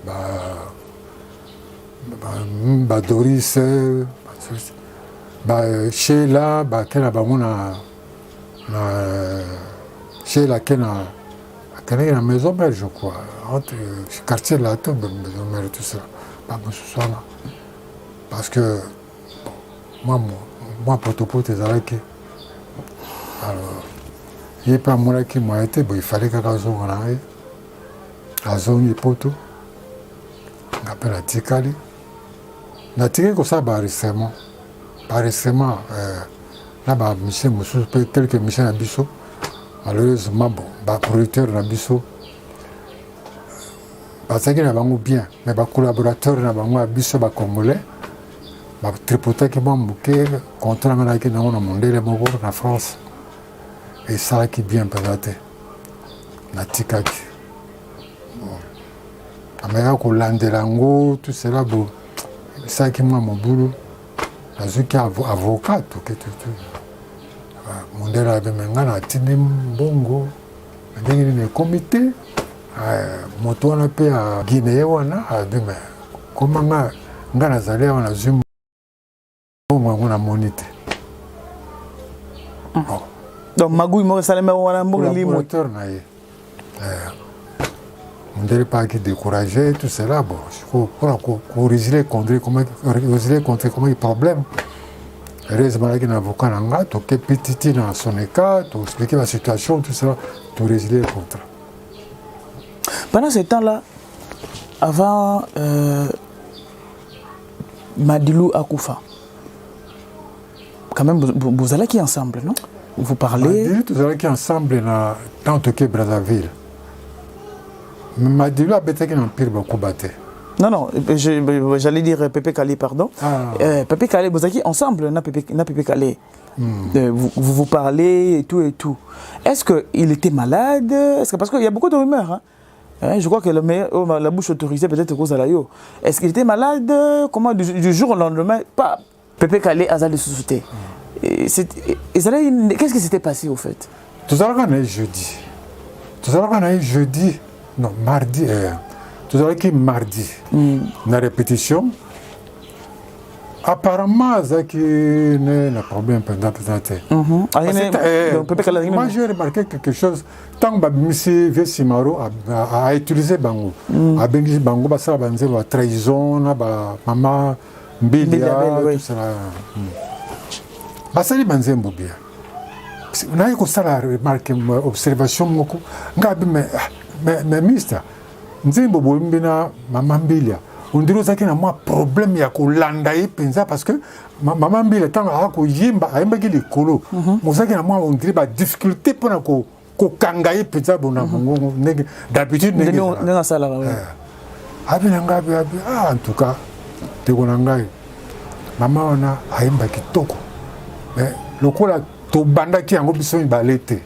ba Doris ba Sheila ba kena bango na Sheila kena la maison mère je crois entre quartier là tout maison mère tout ça pas mosusu wana parce que moi potopoto ezalaki alors il pas moi qui m'a été bon il fallait que azonga na ye azongi poto ngapela tikali na tikali ko ça ba récemment na ba monsieur mosusu peut quelques missions na biso malheureusement bon ba producteur na biso bazaki na bango bien mais ba collaborateur na bango na biso ba congolais ba tripotaki mwa moke contrat na ki na mondele moko na France et ça qui bien présenté na tikaki amaya ko landela ngo tout cela bon ça qui moi mon boulot azuki avocat tout que tout mondele abemenga na tindi mbongo ndenge ni comité moto wana pe a Guinée wana abema komanga ngana zale wana mbongo yango na monite. Donc magouille mo salama wana mbongo limo. Collaborateur na ye. On ne dirait pas qu'il décourageait tout cela. Bon, pour résoudre contre comment il problème. Heureusement qu'il y a un avocat là, tu es petit dans son cas, tu expliquer la situation, tout cela, tu résoudre le contrat. Pendant ce temps-là, avant Madilou Akoufa, quand même, vous allez qui ensemble, non? Vous parlez. Madilou, vous allez qui ensemble dans Toké Brazzaville. Mais Madilou a bêté qu'il y a un pire beaucoup battu. Non, j'allais dire Pépé Kalé, pardon. Pépé Kalé, vous allez qui ensemble, na Pépé Kalé. Vous parlez et tout. Est-ce qu'il était malade? Est-ce que, parce qu'il y a beaucoup de rumeurs, hein? Je crois que la bouche autorisée peut-être cause à la yo. Est-ce qu'il était malade? Comment du jour au lendemain, pas Pépé Kalé a de société. Qu'est-ce qui s'était passé au fait? Tout ça on a jeudi. Non, mardi. Tout ça qui mardi. La répétition. Apparemment, ça qui n'est pas problème pendant moi, j'ai remarqué quelque chose. Tant que M. Vessimaro a utilisé Bango, a béni Bango, ça a été la trahison, maman, Mbilia, tout ça. Ça a été bien. On a eu ça remarqué, observation, mais mister, Nzembo Mbina, maman Mbilia. On dirait que na moi problème ya ko landa yi penza parce que maman Mbilia tant a ko yimba ayemba ki likolo mo saki na moi on dirait ba difficulté pour na ko kanga yi penza bona mongo d'habitude nega sala en tout cas te ko ngai maman ona ayemba kitoko mais lokola to banda ki yango biso ba lete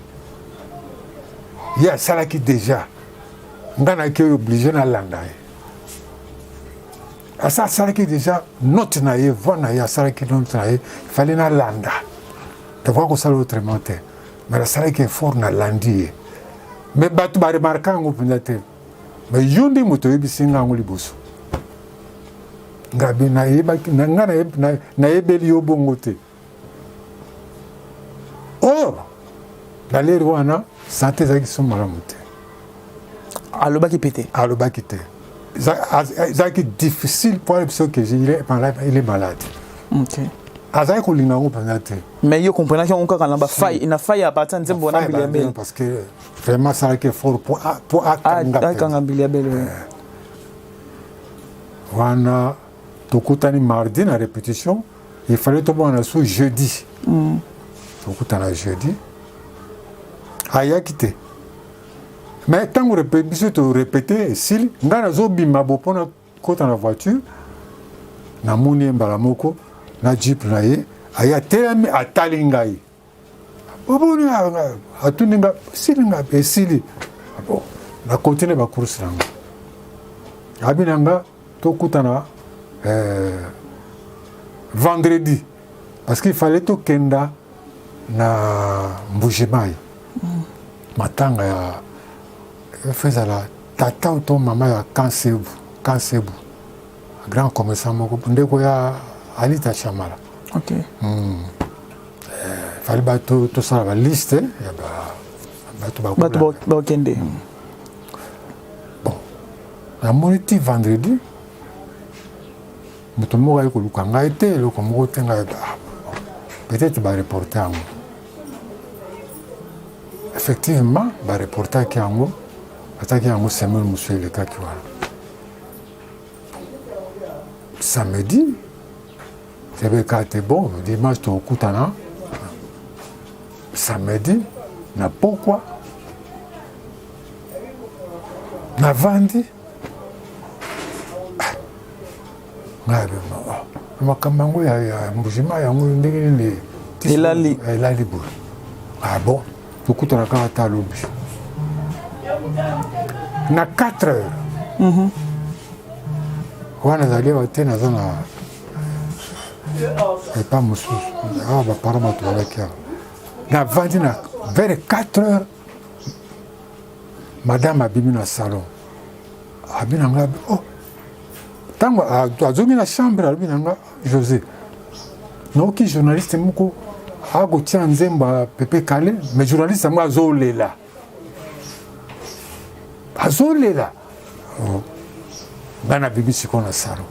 ya sala ki déjà ngana ki obligé na landa yi. Ça ça qui déjà note naïe voix ça qui note naïe fallait na landa de voir que ça autrement mais ça qui est fort na landi mais batu ba remarquer ngo pendate mais yundi moto ebisinga ngo liboso ngabi naïe ba ngana naïe beli obongote la lere wana santé za qui sont malamote aloba ki pété c'est difficile pour les personnes que il est malade. OK. Mais vous comprenez qu'il y a une faille, une faille à partir de Mbona parce que vraiment ça est fort pour Wana tokutani mardi na répétition, il fallait tomber en sous jeudi. Tokutana jeudi. Aya quitté. Mais tant que répéter, si ngana zobi mabopona côté dans la voiture, na moni mbalamoko, na jeep na ye, aya telemi atalingai. Oboni atuninga silinga besili. Bon, na continuer ba course nanga. Abinanga tokutana vendredi parce qu'il fallait to kenda na Mbujimai. Matanga ya faisait la tata ou ton maman ya Kansebu grand commerçant moko ndeko ya Alita Chamala. OK. Fallait bato to ça la liste ya bato ba kende. Bon. La moniti vendredi muto mo ga ko lukanga été le komo tenga peut-être ba reporter ango. Effectivement, ba reporter ki ango attaqué un Samuel Moussoué le cas qui voilà. Samedi, c'est le cas était bon, dimanche tu au Koutana. Samedi, na pourquoi? Na vandi. Makamango ya Mbujima ya ngundini Elali bu. Ah bon, tu Koutana ka ta lobi. Na 4 heures. Wana zalia watena zona et pas musu. Ah ba parama to la kia. Na vandina vers 4 heures. Madame abimi na salon. Abinanga tango azongi na chambre abinanga José. noki journaliste moko akotia nzembo ya Pepe Kale mais journaliste yango azolela nga na bibi siko na salo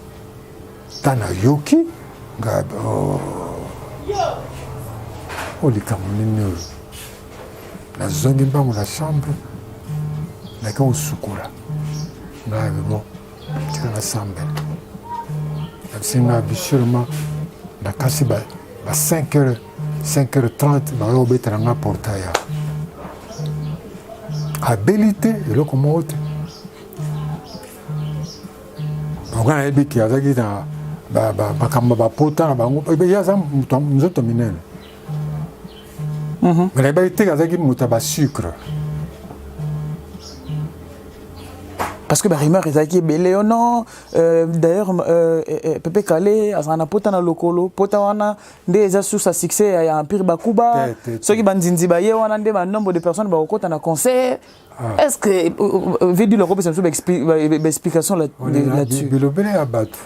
tana yoki nga likambo nini oyo nazongi mbango na chambre naka kosukola nga bon tika na sambele nabisinga bisurement nakasi ba 5h30 bayo obetela nga portail ya abeli te eloko moko te onga nayebiki azalaki na makambo bapota na bango ye aza nzoto minene me nayebaki te azalaki moto ya basucre parce que rumeur ezalaki ebele yo non d'ailleurs Pepe Kale azala na pota na lokolo pota wana nde eza source ya succès ya empire bakuba soki banzinzi baye wana nde banombre de personnes bakokota na concert. Est-ce que veut dire le groupe c'est une explication là-dessus bilobele ya bato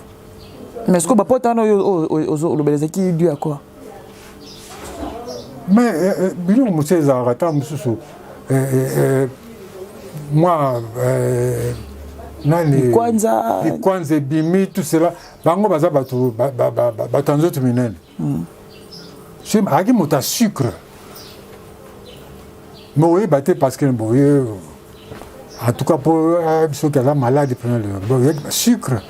mais est-ce que bapota wana olobelezaki dû à quoi mais biloko mosusu ezalaka ta mosusu moi nani kwanza ebimi tout cela bango baza bato ya nzoto minene aki moto ya sucre mais oyeba te parce que boye en tout cas mpo biso ki aza malade oyeba sucre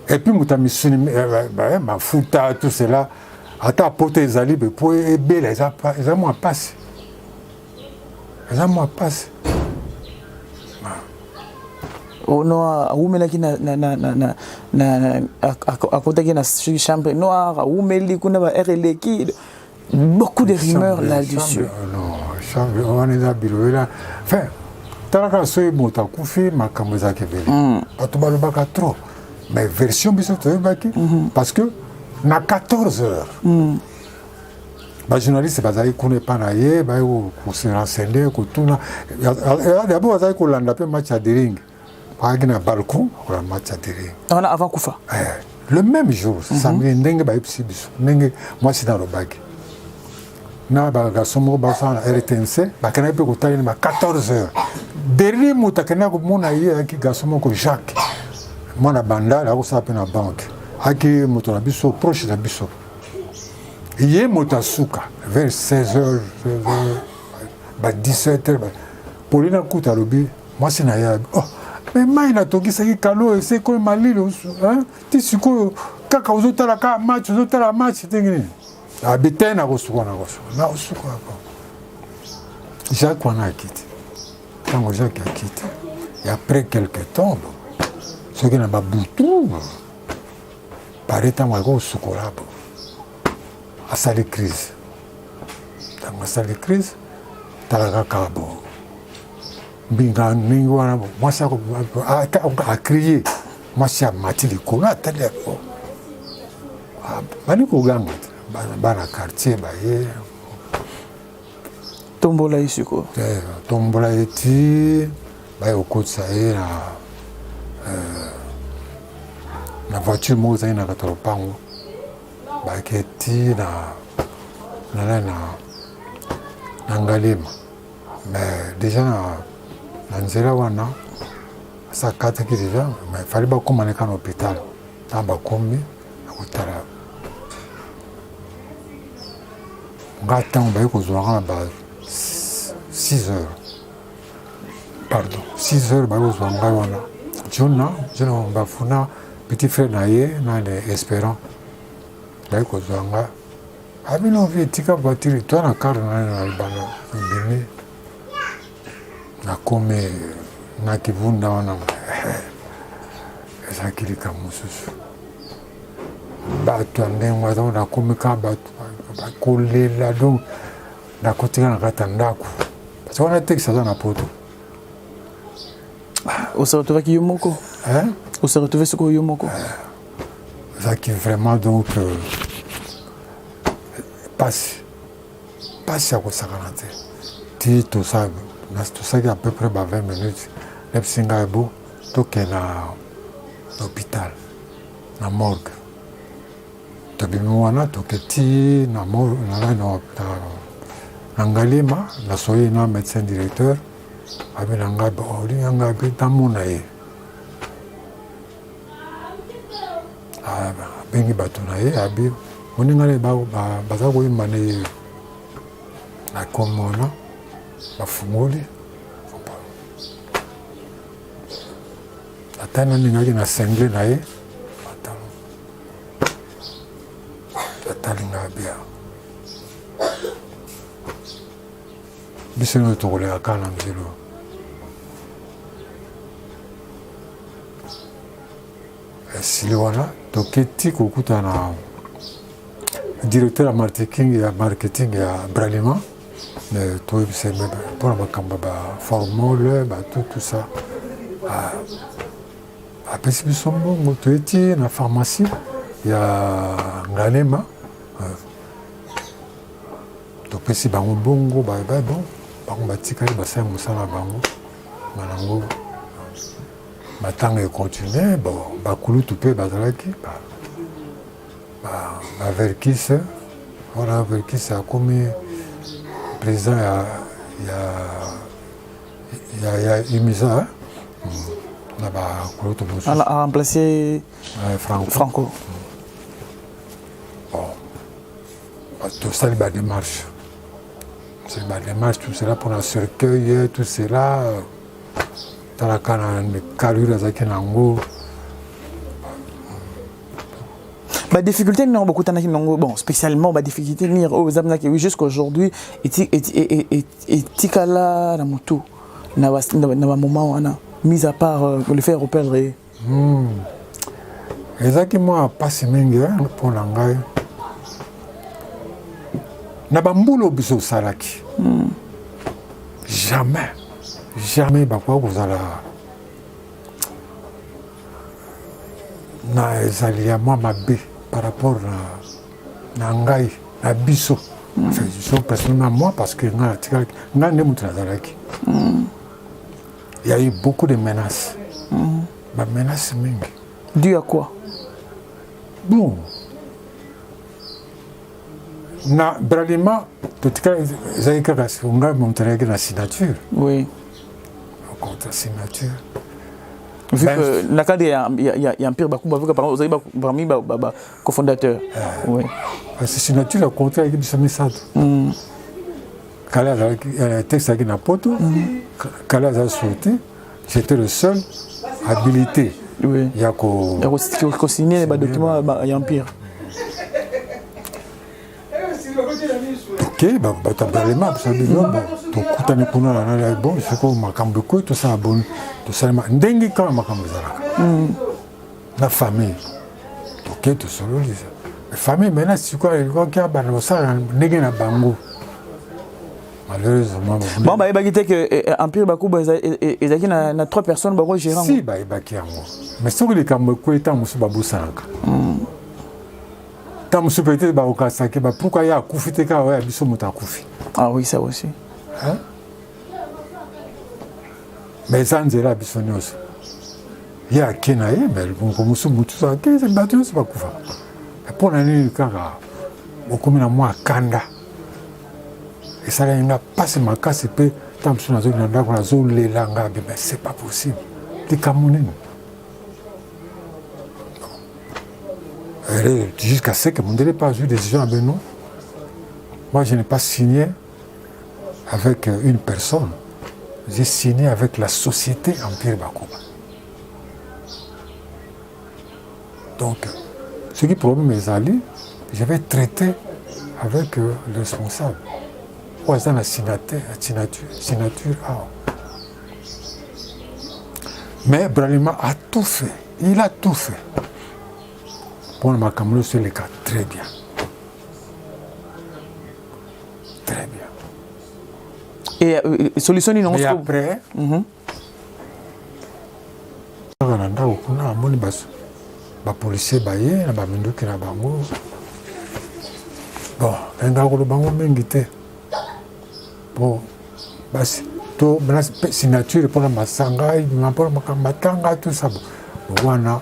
et puis moto ya misuni mafuta tout cela ata apota ezali be mpo ebela eza mwa pasi no awumelaki akotaki na chambre noire awumeli kuna ba RLeki beaucoup de rumeurs là-dessus chambre wana eza bilobela enfin talaka soki moto akufi makambo ezalaki ebele bato balobaka trop mais version biso toyebaki parce que na 14 heures bajournaliste bazali kuna epa na ye baye kose renseigne kotuna d'abord bazali kolanda mpe match ya dering baaki na balcon kolanda match ya dering wana avant kufa le même jour samedi ndenge bayebisi biso ndenge mwasi na lobaki na bagarso moko basala na RTNC bakendaki mpe kotaleli ba 14 heures dernier moto akendaki komona ye ayaki garso moko Jacques mwana bandala akosala mpe na banke aki moto na biso proche na biso ye moto asuka vers 16h ba 17h polina kuta alobi mwasi na ye mais mai natokisaki kalo ese koyo malili ti sikoyo kaka ozotala ka match ozotala match ndenge nini abi te nakosuka Jacques wana akiti ntango Jacques akiti et après quelque temps soki na babutu pare ntango alika kosukola bo asali crise ntango asali crise talaka kaka bo mbinga ndenge wana mwasi akrie mwasi amati likolo atali bo bani koganga te bana quartier baye tombola ye sikoyo tombola ye ti baye kokotisa ye na voiture moko ezali na kata lopango bayeke ti na ngalema mais déjà na nzela wana asa akataki déjà mais fali bakóma neka na hôpital ntango bakomi nakotala nga ntango baye kozwaka na ba 6 heures pardon 6 heures baye kozwa ngai wana jona bafuna petit frère na ye nani espérant baye kozwa nga abino vi etika voiture toa na kare nani na libanda ebimi nakome na kivunda wana ezalaki likambo mosusu bato ya ndenge ata nakomi ka bato bakolela donc nakotika na kati ya ndako parce wana tekisi aza na poto oseretrouvaki yo moko oseretrouve sikoyo yo moko ezalaki vraiment donc pasi ya kosakana te ti tosaki à peu près ba 20 minutes lebisi ngai bo tokende na hôpital na morgue tobimi wana toketi na Ngalema na soye na médecin directeur abi na ngai olinga bi tamona ye bengi bato na ye abi oninga le baza koyimba na ye na komona bafungoli ata naningaki na sengle na ye atalinga bia biso no tokoleka kaka na nzelo esili wana toketi kokuta na directeur ya marketing ya Bralima toyebisa mpona makambo baformule tout ça apesi biso mbongo toyeti na pharmacie ya Ngalema topesi bango mbongo bon bango batikali basala mosala bango manango matanga ekontinue bon bakulutu mpe bazalaki baverkise wana verkise akomi président ya imisa na bakulutu mosusu a remplacé Franco. Bon tosali badémarche tout cela pour un cercueil tout cela talaka na kalure azaki nango difficulté non beaucoup tanaki nango bon spécialement difficulté nir aux amnaki oui jusqu'à aujourd'hui et tikala na moto na moment wana mis à part le faire reperdre ezaki moi passe mingi pour ngai na bambulo biso salaki jamais bakwa kozala na ezali ya moi mabe par rapport na ngai na biso c'est personnellement moi parce que ngai nde mutu nazalaki il y a eu beaucoup de menaces menaces mingi dû à quoi bon na Bralima totika ezali kaka ngai montraki na signature oui contre signature vu que na cadre il y a un pire bakuba vu que par exemple parmi cofondateur oui parce que signature la contrat avec biso misado kala la texte qui na poto kala a sauté j'étais le seul habilité oui ya ko signer les documents ya empire ok batabalema tokutani kuna na bon il faut que makambo ko tout ça bon tout ça ndenge kama makambo zalaka na famille ok tout solo lisa famille maintenant si quoi il y a bana osala ndenge na bango malheureusement bon ebaki que empire bakuba ezaki na 3 personnes bako gérant si ebaki yango mais soki likambo ko eta musu babusanaka tant musu peut-être bakokasaki pourquoi ya akufi te kaka ya biso moto akufi ah oui ça aussi hein mais ça nzela biso nyonso ya akena ye mais musu mutu so akeza bato nyonso bakufa mpona nini kaka okomi na mwa kanda esalaki nga mpasi makasi mpe ta mosusu nazoli na ndako nazolela nga mais c'est pas possible likambo nini jusqu'à ce que mon délai pas eu décision à Benoît. Moi, je n'ai pas signé avec une personne. J'ai signé avec la société Empire Bakuba. Donc, ce qui problème mes alliés, je vais traiter avec le responsable. Pour ça, la signature. Mais Bralima a tout fait. Il a tout fait. Pour ma caméra, c'est le cas très bien. Très bien. Et solution non. Et après, les policiers baillés, les minduki na bango. Bon, les bango mengite. Bon, basi to signature pour la masanga, pour la matanga tout ça. Wana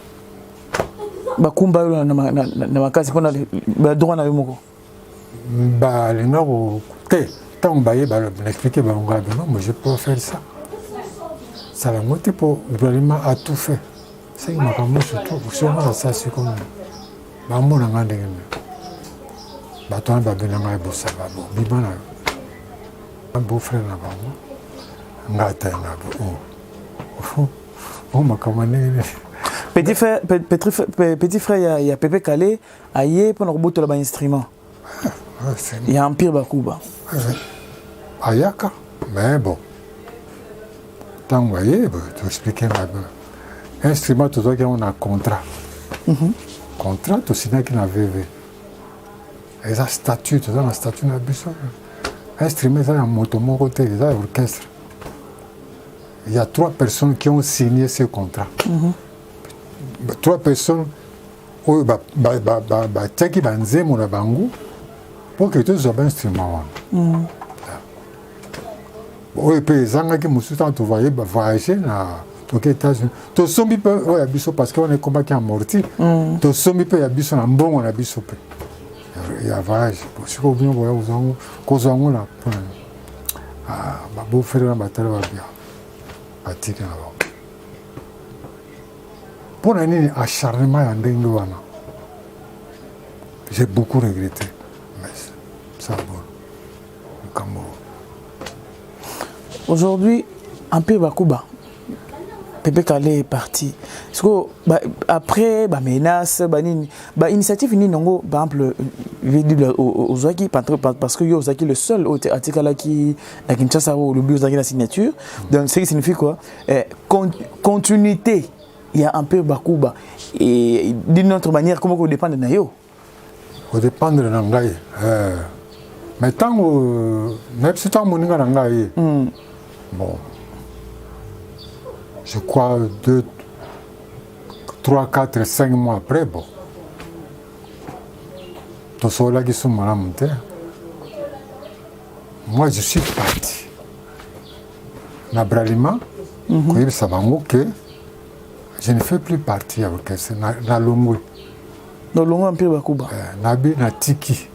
bakumba yo na makasi pona ba droit na yo moko ba lenga ko te tant ba ye ba l'expliquer ba ngaba non mais je peux faire ça ça la moitié pour vraiment a tout fait c'est ma maman surtout sur ça c'est comme ba mona ngande ba to ba bena ngai bo ça ba bo bibana un beau frère na ba ngata na bo oh ma kamane petit frère il y a Pépé Calé aye pour roboto la instrument il y a Empire Bakuba ayaka mais bon tant voyez tu expliquer un instrument tout ça qu'on a contrat contrat tout sinon qui n'a VV et ça statut tout ça un statut na biso instrument ça en moto mon côté ça orchestre il y a 3 personnes qui ont signé ce contrat 3 personnes oyo batiaki banzembo na bango mpo ke tozwa bainstrument wana oyo mpe ezangaki mosusu ntango tovoye bavoyage na toke états-unis tosombi mpe oyo ya biso parce que wana ekombaki amorti tosombi mpe ya biso na mbongo na biso mpe ya voyage sikoy obino boya kozwa yango na mpona babofere na batala babia batiki na bango pour un acharnement en Dengouana. J'ai beaucoup regretté. Mais ça bon. Aujourd'hui, Empire Bakuba, Pépé Calé est parti. Après, menace, initiative ni nongo, par exemple, Ozaki parce que Ozaki le seul article qui a Kinshasa le but de la signature. Donc ce qui signifie quoi? Continuité. Il y a un peu Bakuba et d'une autre manière comment on dépend de Nayo. On dépend de Nangaï. Mais tant que même si tant que Nangaï, bon, je crois 2, 3, 4, 5 mois après, bon, tout ça là qui sont malades. Moi je suis parti. Nabralima, quand ça va que je ne fais plus partie avec l'orchestre. Na Longwe. Dans Longwe Empire Bakuba. Nabi na Tiki.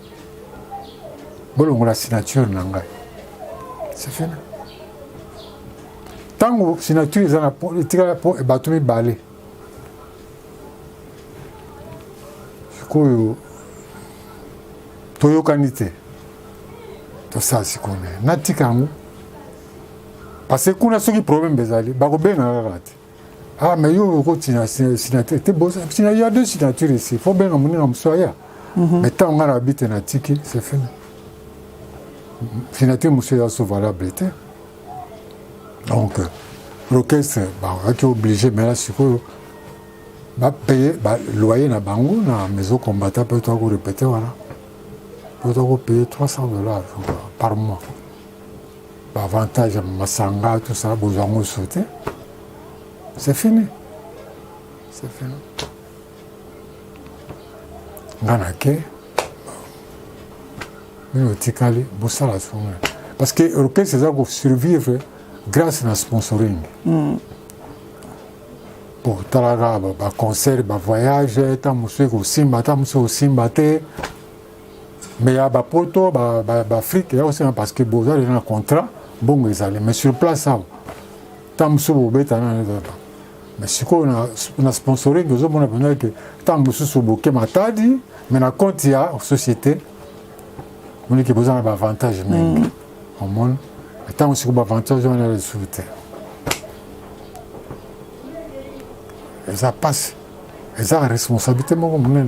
Bolongo la signature nanga. C'est fini. Tant que signature ils ont tika po e batumi balé. Sikoyo toyo kanité. To ça sikone. Na tikango. Parce que kuna soki problème bezali, bako benga ngati. Ah, mais il y a signature. Il y a 2 signatures ici. Il faut bien amener un soya. Mais tant qu'on a habité dans Tiki, c'est fini. Signature, monsieur, est valable. Donc, l'orchestre est obligé, mais là, c'est quoi? Payer le loyer dans Bango, dans la maison combattante, peut-être répéter, voilà. Peut-être payer $300 par mois. Avantage, Massanga, tout ça, besoin de sauter. C'est fini. C'est fini. Ganake. Parce que l'orchestre, c'est ça qu'on survivre grâce à un sponsoring. Pour talaga, concert, voyage, tant monsieur au Simba, mais il y a des potos, des fric, aussi parce que vous avez un contrat, bon, mais sur place, ça. Tant monsieur au bête, mais si on a sponsoré, nous avons besoin que tant que vous avez un matadi, mais dans le compte, il y a une société, on a besoin d'un avantage. Au monde, tant que vous avez un avantage, on a le soutien. Et ça passe. Et ça a responsabilité.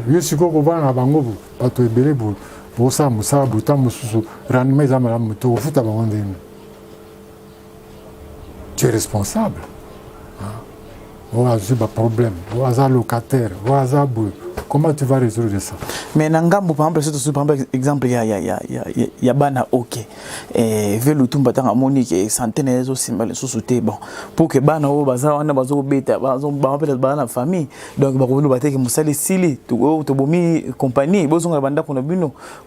Je suis qu'on va à Bango, pas te béler pour ça, Moussa, Boutam, Moussou, Ranmé, Zamalam, au foot à Bango. Tu es responsable. Voilà, j'ai un problème. Voilà, locataire. Voilà, comment tu vas résoudre ça? Mais Nangambo, par exemple, il y a Bana OK. Et Velo Tumbatanga Monique et centaines de symboles sous-soutés. Bon, pour que Bana ou Baza, on a besoin de bêta, Bana famille. Donc, Barono Batek, Moussali Sili, Tobomi compagnie, besoin de Banda qu'on a bu.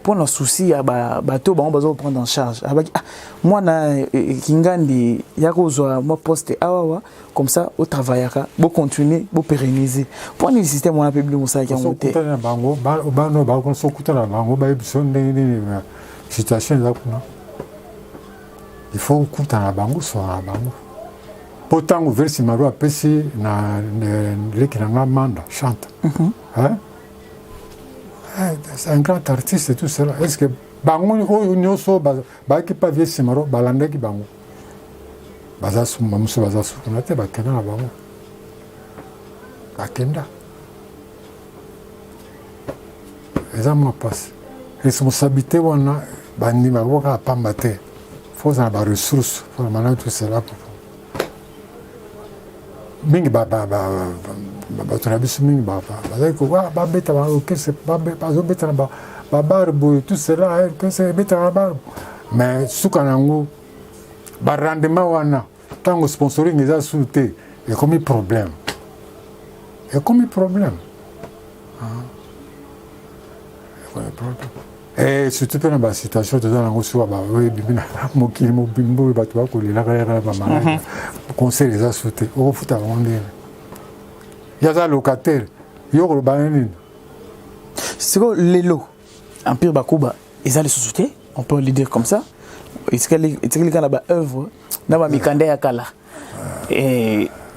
Pour nos soucis, bateau, on a besoin de prendre en charge. Moi, Kingandi, Yakozo, moi, poste Awawa, comme ça, au travail, pour continuer, pour pérenniser. Pour le système, on a publié Moussa qui yango te sokutana bango bano bakon sokutana bango ba ebiso ndenge situation eza kuna il faut kutana bango so na bango pourtant versi maro apesi na leki na manda chante hein c'est un grand artiste et tout cela est-ce que bango oyo nyoso ba ki pa versi maro balandaki bango bazasu mamuso bazasu kuna te bakenda na bango bakenda eza mwa pasi responsabilité wana bandima boka pamba te faut na ba ressources pour maintenant tout cela mingi bato na biso mingi bazali babeta baorchestre bazobeta na babarbe tout cela orchestre ebetaka na barbe mais suka nango barendement wana ntango sponsoring eza su te ekomi problème et surtout mpe na basituation toza nango soka baoyebibi na mokili mobimba oyo bato bakolelaka yaka bamaladi conseil eza su te okofuta bango ndeni yaza locataire yo koloba nini siko lelo Empire Bakuba eza lisusu te on peut le dire comme ça etikali kala baœuvre na bamikanda ya kala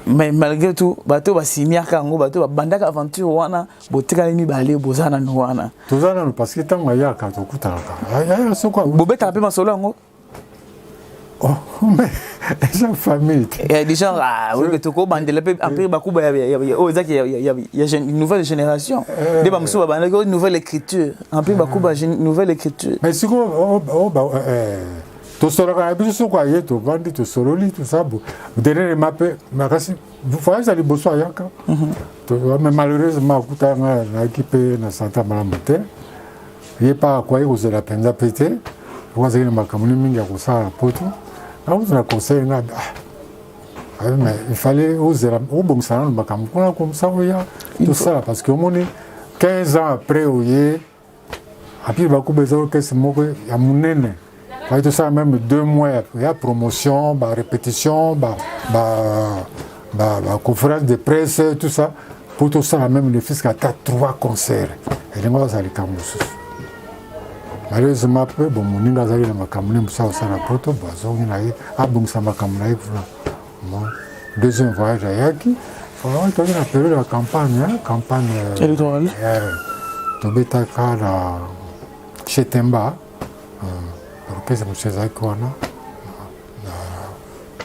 mais malgré tout bato basimiaka yango bato babandaka aventure wana botikali mibale boza nanu wana toza nanu parce que ntango ayaka tokutanaka soko bobetaka mpe masolo yango mais eza famille du genre oui tokobandela mpe Empire Bakuba oyo ezaki ya nouvelle génération nde bamosusu babandaki oyo nouvelle écriture Empire Bakuba nouvelle écriture mais siko tosolaka na biso soko aye tovandi tosololi tosabu dernièrement mpe makasi voyage liboso ayaka mais malheureusement akutanga nayaki mpe na santa malamu te ye mpa akwai kozela mpenza mpe te po azali na makambo mingi ya kosala poto nakuti na conseil nga mais il fallait ozela obongisa nano makambo kuna komisa oya tosala parce que omoni 15 ans après oye Empire Bakuba eza orchestre moko ya monene tout ça même 2 mois il y a promotion répétition conférence de presse tout ça pour tout ça même le fils qui a 3 concerts et les gens ça les camus malheureusement peu bon moninga azali na makamune musa osala poto bazongi na ye abungisa makamune na ye bon deuxième voyage ayaki on est dans la période de campagne électorale tobetaka na chez Temba orchestre monsieur ezalaki wana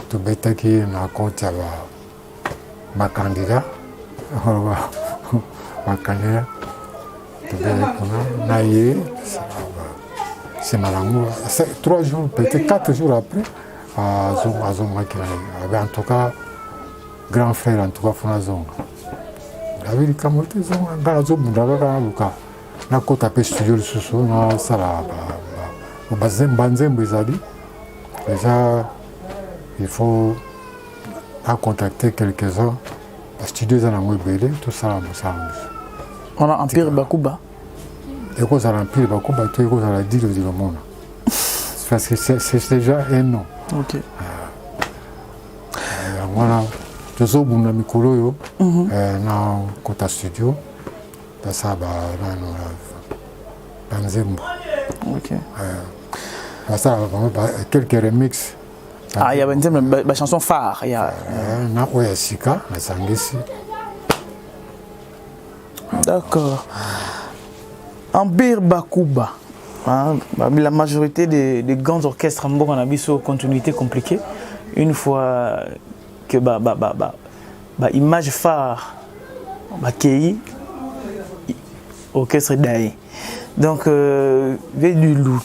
tobetaki na compte ya bakandida tobetaki kuna na ye nsima nango 3 jours peut-être 4 jours après azongaki na ye en tout cas grand frère en tout cas fona azonga abi likambo te zonga nga nazobunda kaka naluka nakota mpe studio lisusu nasala banzembo ezali déjà il faut contacter quelques-uns bastudio eza nango ebele tosala mosala mosu on a Empire Bakuba ekozala Empire Bakuba to ekozala dilo dilomona parce que c'est déjà un nom yango wana tozobunda mikolo oyo na kota studio tasala banzembo ça quelques remix il y a une chanson phare il y a na oya sika na sangisi d'accord Empire Bakuba la majorité des grands orchestres en Mboka na biso continuité compliquée une fois que image phare kei orchestre d'aïe. Donc,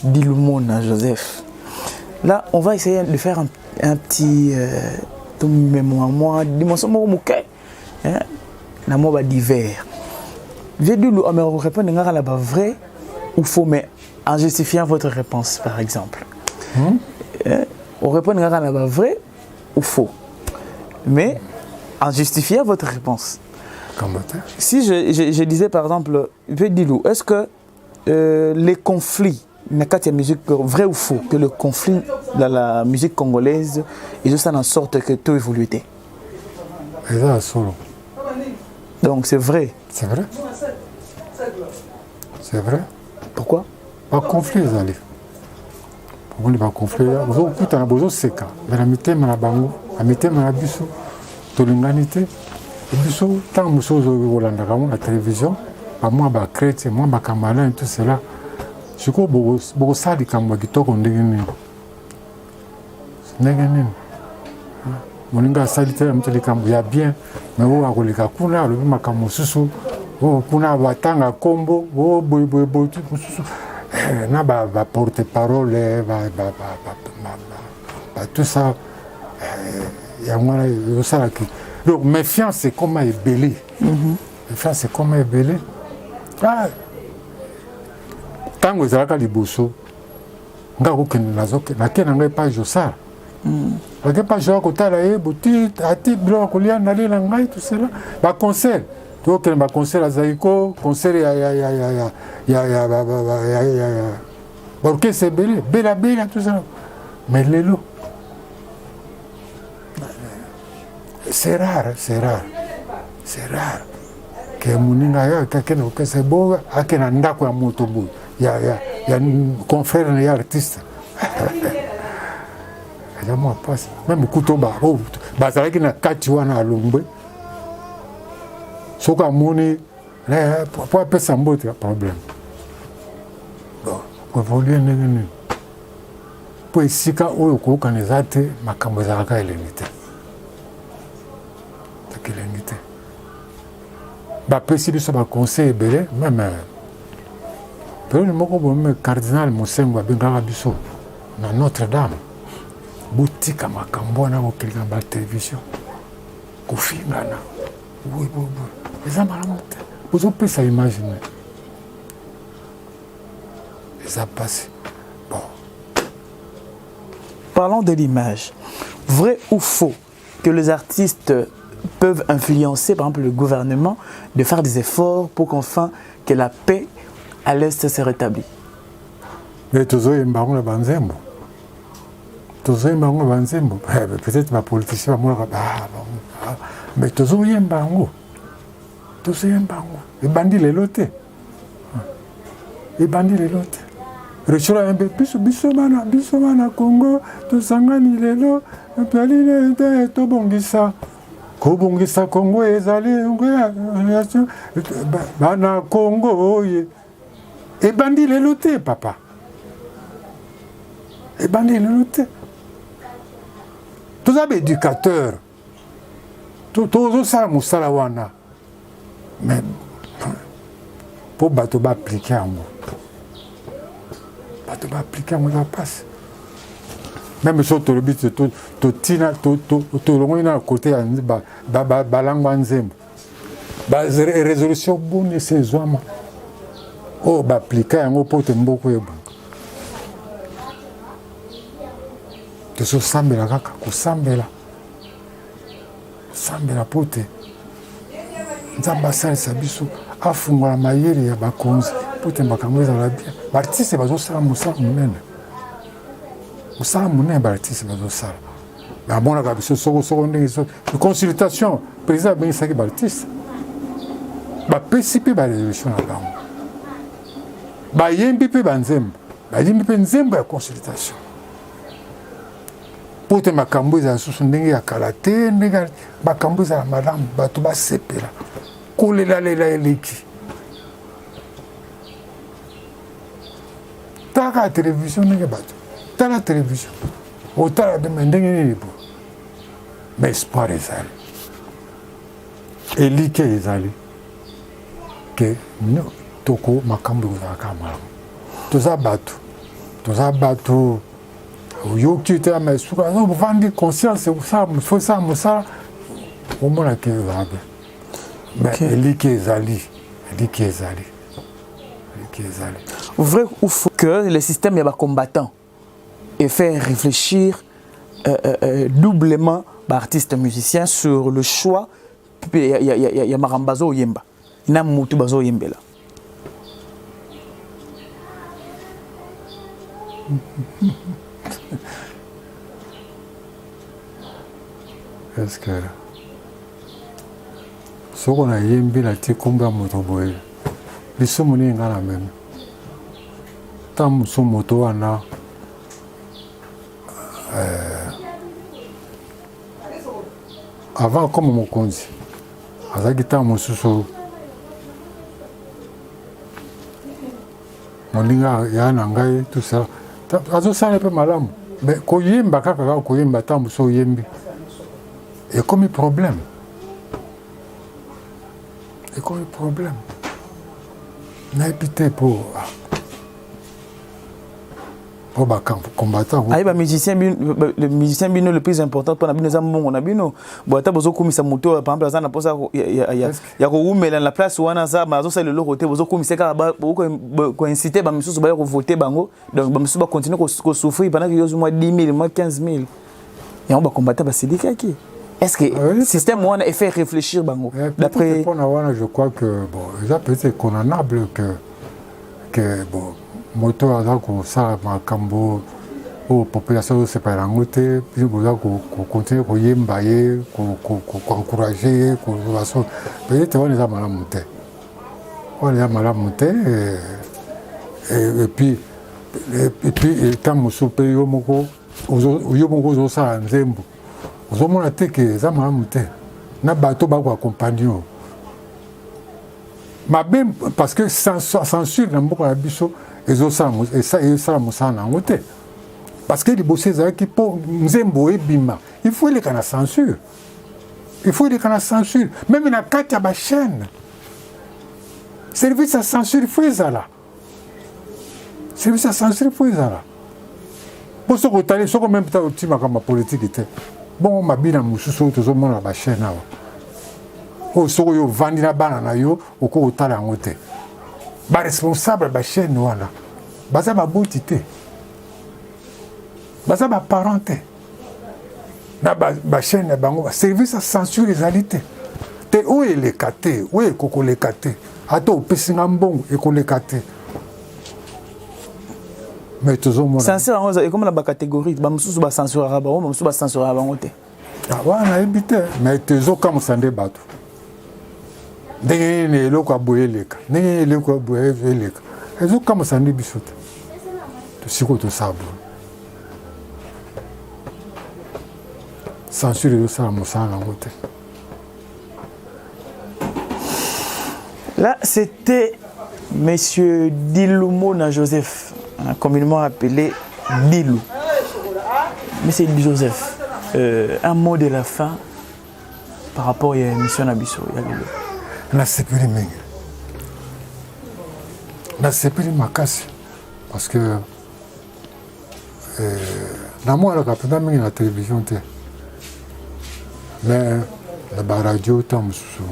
Dilumona, Joseph. Là, on va essayer de faire un petit mémoire, dimension mouké, na moba d'hiver. Védulu, on me répond là-bas vrai ou faux, mais en justifiant votre réponse, par exemple. On répond là-bas vrai ou faux, mais en justifiant votre réponse. Si je disais par exemple, Védulu, est-ce que les conflits, la musique vrai ou faux, que le conflit dans la musique congolaise est juste en sorte que tout évolue. Donc c'est vrai. C'est vrai. C'est vrai. Pourquoi? Pas conflit les alliés. Pourquoi les pas conflit? Vous avez tout un besoin sec. Mais la mité m'a bango, la mité m'a biso, tout l'humanité. Biso tant que nous Hollande la télévision, pas moi bah chrétien, moi bah camalin tout cela. Je crois beaucoup ça dit comme qui toque on dégaine. Dégaine. Moninga salite mteli kambu ya bien, mais wo akoleka kuna le makamu susu. Kuna batanga kombo boy susu na ba porte parole tout ça ya mwana yosala ki donc méfiance c'est comme ébélé méfiance c'est comme ébélé tango ezalaka liboso nga kokende nakenda ngai page osala ake page oyo kotala ye boti ati biloko kolia nalela ngai tout cela baconseil donc ma concert à Zaïko, concert orchestre belé, bella tout ça. Mais l'élo, c'est rare que Mouninga ya quelqu'un orchestre beau, à qui n'anda quoi motobo. Il y a un confrère, il y a artiste. Moi passe, même couteau barreau, bazar qui n'a qu'à tuer na lumbe. Soka moni pour appeler ça un problème. Bon, pour évoluer n'engagez. Pour ici quand on organise ate makambo zalaka elenité. C'est que l'unité. Bah précis de ça va conseil belé même. Pero moko bon cardinal Mosengo bengala biso na Notre-Dame. Boutique makambo na okilika ba télévision. Kufingana. Oui. Les amaramotes, vous pouvez ça imaginer. Les a passé. Bon. Parlons de l'image. Vrai ou faux que les artistes peuvent influencer, par exemple, le gouvernement de faire des efforts pour qu'enfin que la paix à l'Est se rétablisse? Mais toujours il m'a banzembo. Toujours il m'a banzembo. Peut-être ma politicien va mais toujours il m'a tout ça est bango. Et bandit les lotés. Et bandit les lotés. Rechora un peu bisomana Congo, tout sangani lelo, un peu allé to bongisa. Ko bongisa Congo est allé bana Congo oye. Et bandit les lotés papa. Et bandit les lotés. Tous les éducateurs. Tous ça musala wana. Mais pour bateau appliquer en moi, bateau appliquer en moi la passe. Même si tu le but tu tina tu le à côté balangwanzem. Résolution bonne c'est zoama. Oh appliquer en moi pour te mboko ebo. Tu so sambela kaka kusambela. Sambela pote. Nzamba salisa biso afungola mayele ya bakonzi pote makambo ezala bien baartiste bazosala mosala monene mosala monene baartiste bazosala bamonaka biso soko ndenge so consultation président abengisaki baartiste bapesi mpe barésolution na bango bayembi mpe banzembo bayembi mpe nzembo ya consultation pote makambo ezala susu ndenge ya kala te ndenge makambo ezala malamu bato basepela kolela eleki taka la télévision ndenge bato tala télévision otala deme ndenge nini bo mais espoir ezali elike ezali ke toko makambo ekozalaka malamu toza bato oyoki te ama esuka ovandi conscience osala mosala omonake ezala bien. Mais Vrai ou faux que le système est combattant et fait réfléchir doublement l'artiste musicien sur le choix il y a Marambazo Yemba il y a Moutou Bazo Yembela. Est-ce que ce qu'on a yembi la ti komba moto boye biso moni ngala même tant son moto wana avant comme mokonzi azaki tant mosusu moninga ya na ngai tout ça azosala mpe malamu mais koyemba kaka koyemba tant mosusu oyembi ekomi problème nayebi te po combattant le musicien bino le plus important pour bino za mbongo na bino bo ata bozo komisa moto par exemple na posa ya ko umela na place wana za bazo sa le lokote bozo komisa ka ko inciter ba misusu ba ko voter bango donc ba misusu ba continuer ko souffrir pendant que yo moins 10 000 moins 15 000 et on va combattre ba sidika qui est-ce que le système wana fait réfléchir bango d'après pour wana je crois que bon déjà peut-être condamnable que bon moto aza kosala makambo oyo population osepela yango te puis boza kocontinue koyemba ye koencourage ye koaso peut-être wana eza malamu te et puis ntango mosusu mpe yo moko ozosala nzembo ozomona te ke eza malamu te na bato bakoakompagne yo mabe parce que censure na mboka na biso ezosala mosala nango te parce que liboso ezalaki mpo nzembo ebima il faut eleka na censure même na kati ya bachaîne service ya censure il faut ezala mpo soko otali soko meme ta otimaka mapolitike te bongo mabina mosusu oyo tozomona bachaîne awa oyo soko oyo ovandi na bana na yo okoki otala yango te baresponsable bachaîne wana baza baboti te baza baparent te na bachaîne na bango baservice ya censure ezali te oyo eleka te oyo ekokoleka te ata opesinga mbongo ekoleka te mais tozomona censure yango ekoma na bacatégorie bamosusu bacensuraka bango bamosusu bacensuraka bango te wana nayebi te mais tozokamosa nde bato ndenge nini eloko ya boye eleka ndenge nini eloko ya boye eleka ezokamosa nde biso te tosiko tosala boye censure ezosala mosala nango te. Là c'était Monsieur Dilumona Joseph, communément appelé Dilou. Monsieur Joseph, un mot de la fin par rapport à l'émission Nabiso. Na sepeli mingi. Na sepeli makasi parce que na moi la kapenda mingi na télévision te. Mais la radio tam sou.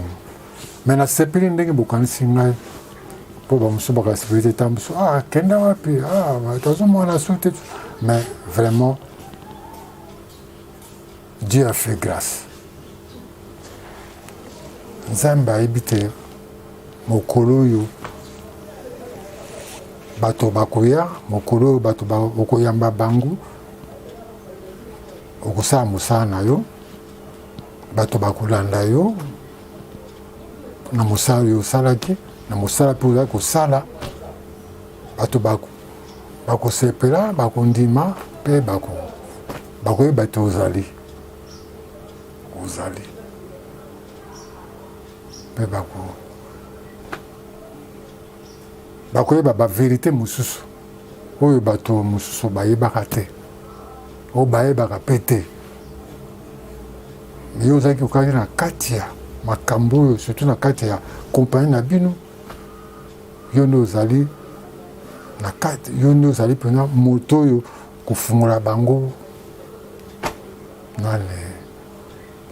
Mais na sepeli ndenge bokanisi ngai po ba musu ba sepeli tam sou. Ah kenda wapi? Ah tozo mona soute. Mais vraiment Dieu a fait grâce. Nzambe ayebi te mokolo oyo bato bakoya mokolo oyo bato bakoyamba bango okosala mosala na yo bato bakolanda yo na mosala oyo osalaki na mosala mpe ozali kosala bato bakosepela bakondima mpe bakoyeba te ozali mpe bakoyeba bavérité mosusu oyo bato mosusu bayebaka te oyo bayebaka mpe te yo ozalaki okaki na kati ya makambo oyo surtout na kati ya kompani na bino yo nde ozali na kati yo nde ozali mpena moto oyo kofungola bango nane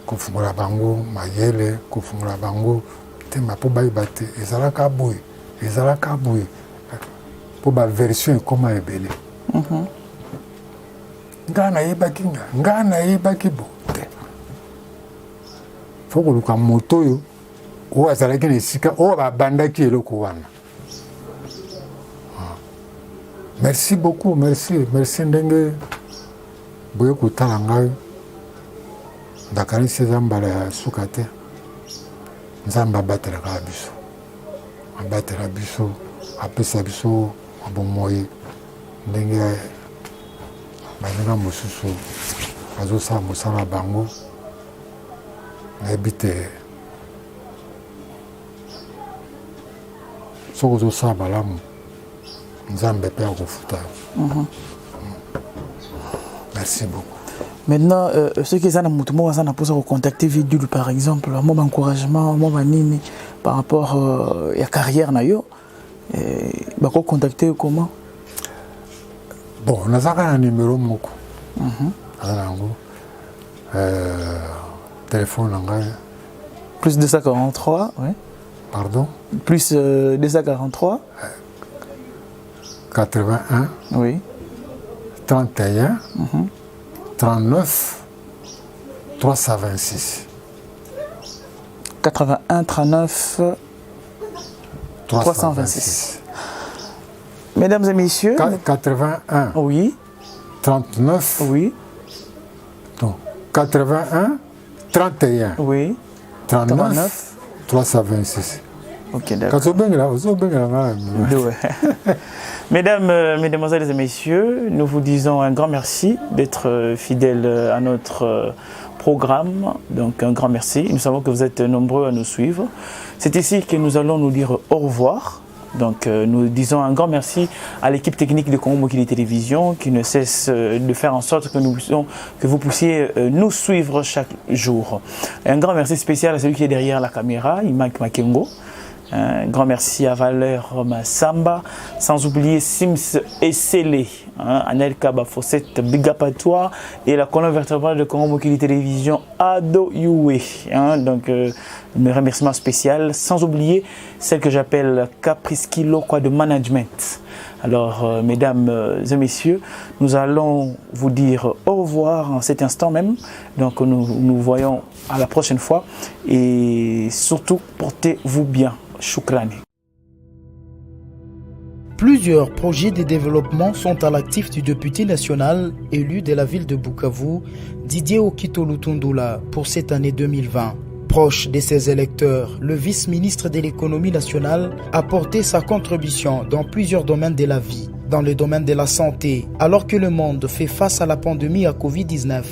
kofungola bango mayele kofungola bango tema mpo bayeba te ezalaka boye mpo baversion ekoma ebele ngai nayebaki bo te fo koluka moto oyo oyo azalaki na esika oyo babandaki eloko wana. Merci beaucoup, merci ndenge boye kotala ngai ndakanisi eza mbala ya suka te nzambe abatela biso apesa biso abomoi ndenge baninga mosusu bazosala mosala na bango nayebi te soki ozosala malamu nzambe mpe akofuta yo. Merci beaucoup. Maintenant, ceux qui sont dans mon tour, on peut contacter Vidul par exemple, un mot encouragement, un mot anime par rapport à la carrière nayo. Bah quoi contacter comment? Bon, on a un numéro moko. Téléphone en plus 243, oui. Pardon? Plus 243. 81. Oui. 31. 39 326. 81 39 326. Mesdames et messieurs. 81. Oui. 39. Oui. Donc 81 31. Oui. 39 326. Ok, d'accord. Mesdames, mesdemoiselles et messieurs, nous vous disons un grand merci d'être fidèles à notre programme. Donc un grand merci. Nous savons que vous êtes nombreux à nous suivre. C'est ici que nous allons nous dire au revoir. Donc nous disons un grand merci à l'équipe technique de Congo Mokili Télévision qui ne cesse de faire en sorte que vous puissiez nous suivre chaque jour. Et un grand merci spécial à celui qui est derrière la caméra, Imak Makengo. Un grand merci à Valeur Massamba, sans oublier Sims Essele, Anel Kaba Fossette, Big Up à toi, et la colonne vertébrale de Congo Mokili Télévision, Ado Yue. Donc, mes remerciements spéciaux, sans oublier celle que j'appelle Caprice Kilo de management. Alors, mesdames et messieurs, nous allons vous dire au revoir en cet instant même. Donc, nous voyons à la prochaine fois et surtout, portez-vous bien. Choukrani. Plusieurs projets de développement sont à l'actif du député national élu de la ville de Bukavu, Didier Okito Lutundula, pour cette année 2020. Proche de ses électeurs, le vice-ministre de l'économie nationale a porté sa contribution dans plusieurs domaines de la vie. Dans le domaine de la santé, alors que le monde fait face à la pandémie à Covid-19,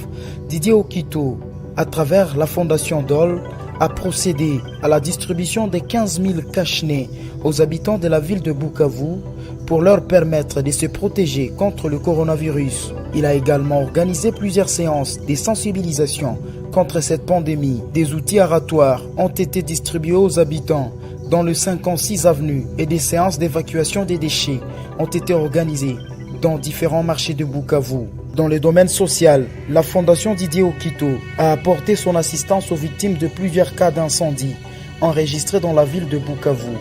Didier Okito, à travers la fondation DOL, a procédé à la distribution de 15 000 cache-nez aux habitants de la ville de Bukavu pour leur permettre de se protéger contre le coronavirus. Il a également organisé plusieurs séances de sensibilisation contre cette pandémie. Des outils aratoires ont été distribués aux habitants dans le 56 avenue et des séances d'évacuation des déchets ont été organisées dans différents marchés de Bukavu. Dans le domaine social, la Fondation Didier Okito a apporté son assistance aux victimes de plusieurs cas d'incendie enregistrés dans la ville de Bukavu.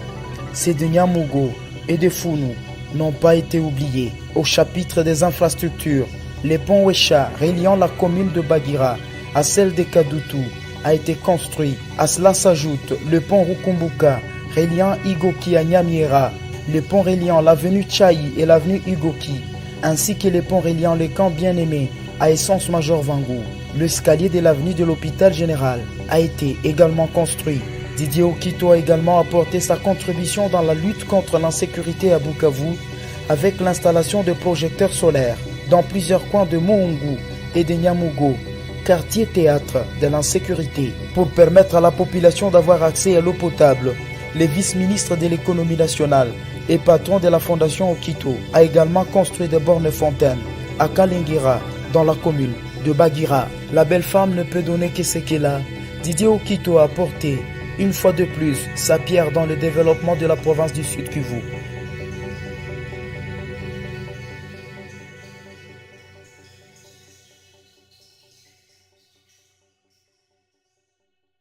Ces de Nyamugo et de Funu n'ont pas été oubliés. Au chapitre des infrastructures, le pont Wesha reliant la commune de Bagira à celle de Kadutu a été construit. À cela s'ajoute le pont Rukumbuka reliant Igoki à Nyamiera, le pont reliant l'avenue Tchaï et l'avenue Igoki, ainsi que les ponts reliant le camp Bien-Aimé à Essence Major Vangou. L'escalier de l'avenue de l'hôpital général a été également construit. Didier Okito a également apporté sa contribution dans la lutte contre l'insécurité à Bukavu avec l'installation de projecteurs solaires dans plusieurs coins de Mohungu et de Nyamugo, quartier théâtre de l'insécurité, pour permettre à la population d'avoir accès à l'eau potable. Le vice-ministre de l'économie nationale et patron de la fondation Okito a également construit des bornes fontaines à Kalingira, dans la commune de Bagira. La belle femme ne peut donner que ce qu'elle a. Didier Okito a apporté une fois de plus sa pierre dans le développement de la province du Sud Kivu.